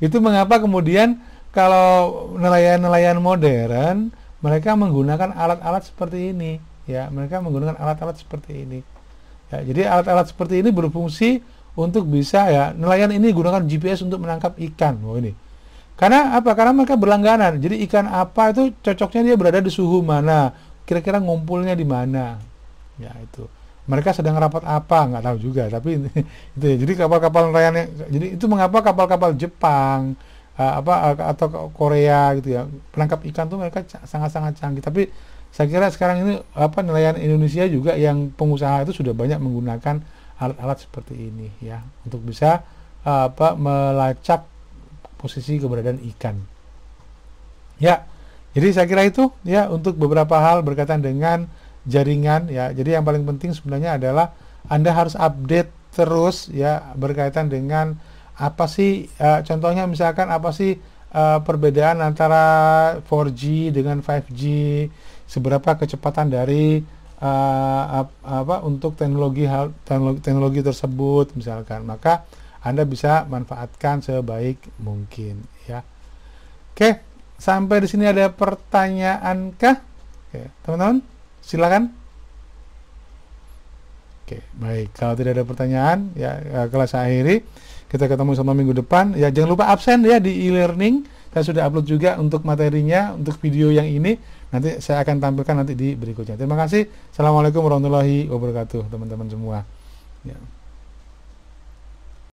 Itu mengapa kemudian kalau nelayan-nelayan modern mereka menggunakan alat-alat seperti ini ya, mereka menggunakan alat-alat seperti ini ya. Jadi alat-alat seperti ini berfungsi untuk bisa ya, nelayan ini gunakan GPS untuk menangkap ikan. Oh ini karena apa? Karena mereka berlangganan. Jadi ikan apa itu cocoknya dia berada di suhu mana, kira-kira ngumpulnya di mana. Ya itu. Mereka sedang rapat apa? Nggak tahu juga. Tapi itu ya. Jadi kapal-kapal nelayan, jadi itu mengapa kapal-kapal Jepang atau Korea gitu ya, penangkap ikan tuh mereka sangat-sangat canggih. Tapi saya kira sekarang ini nelayan Indonesia juga yang pengusaha itu sudah banyak menggunakan alat-alat seperti ini ya untuk bisa melacak posisi keberadaan ikan. Ya, jadi saya kira itu ya untuk beberapa hal berkaitan dengan jaringan ya. Jadi yang paling penting sebenarnya adalah Anda harus update terus ya berkaitan dengan apa sih contohnya misalkan apa sih perbedaan antara 4G dengan 5G, seberapa kecepatan dari untuk teknologi tersebut misalkan, maka Anda bisa manfaatkan sebaik mungkin ya. Oke, sampai di sini ada pertanyaan kah? Oke, teman-teman, silakan. Oke, baik. Kalau tidak ada pertanyaan, ya kelas saya akhiri. Kita ketemu sama minggu depan. Ya, jangan lupa absen ya di e-learning. Saya sudah upload juga untuk materinya, untuk video yang ini. Nanti saya akan tampilkan nanti di berikutnya. Terima kasih. Assalamualaikum warahmatullahi wabarakatuh, teman-teman semua. Ya.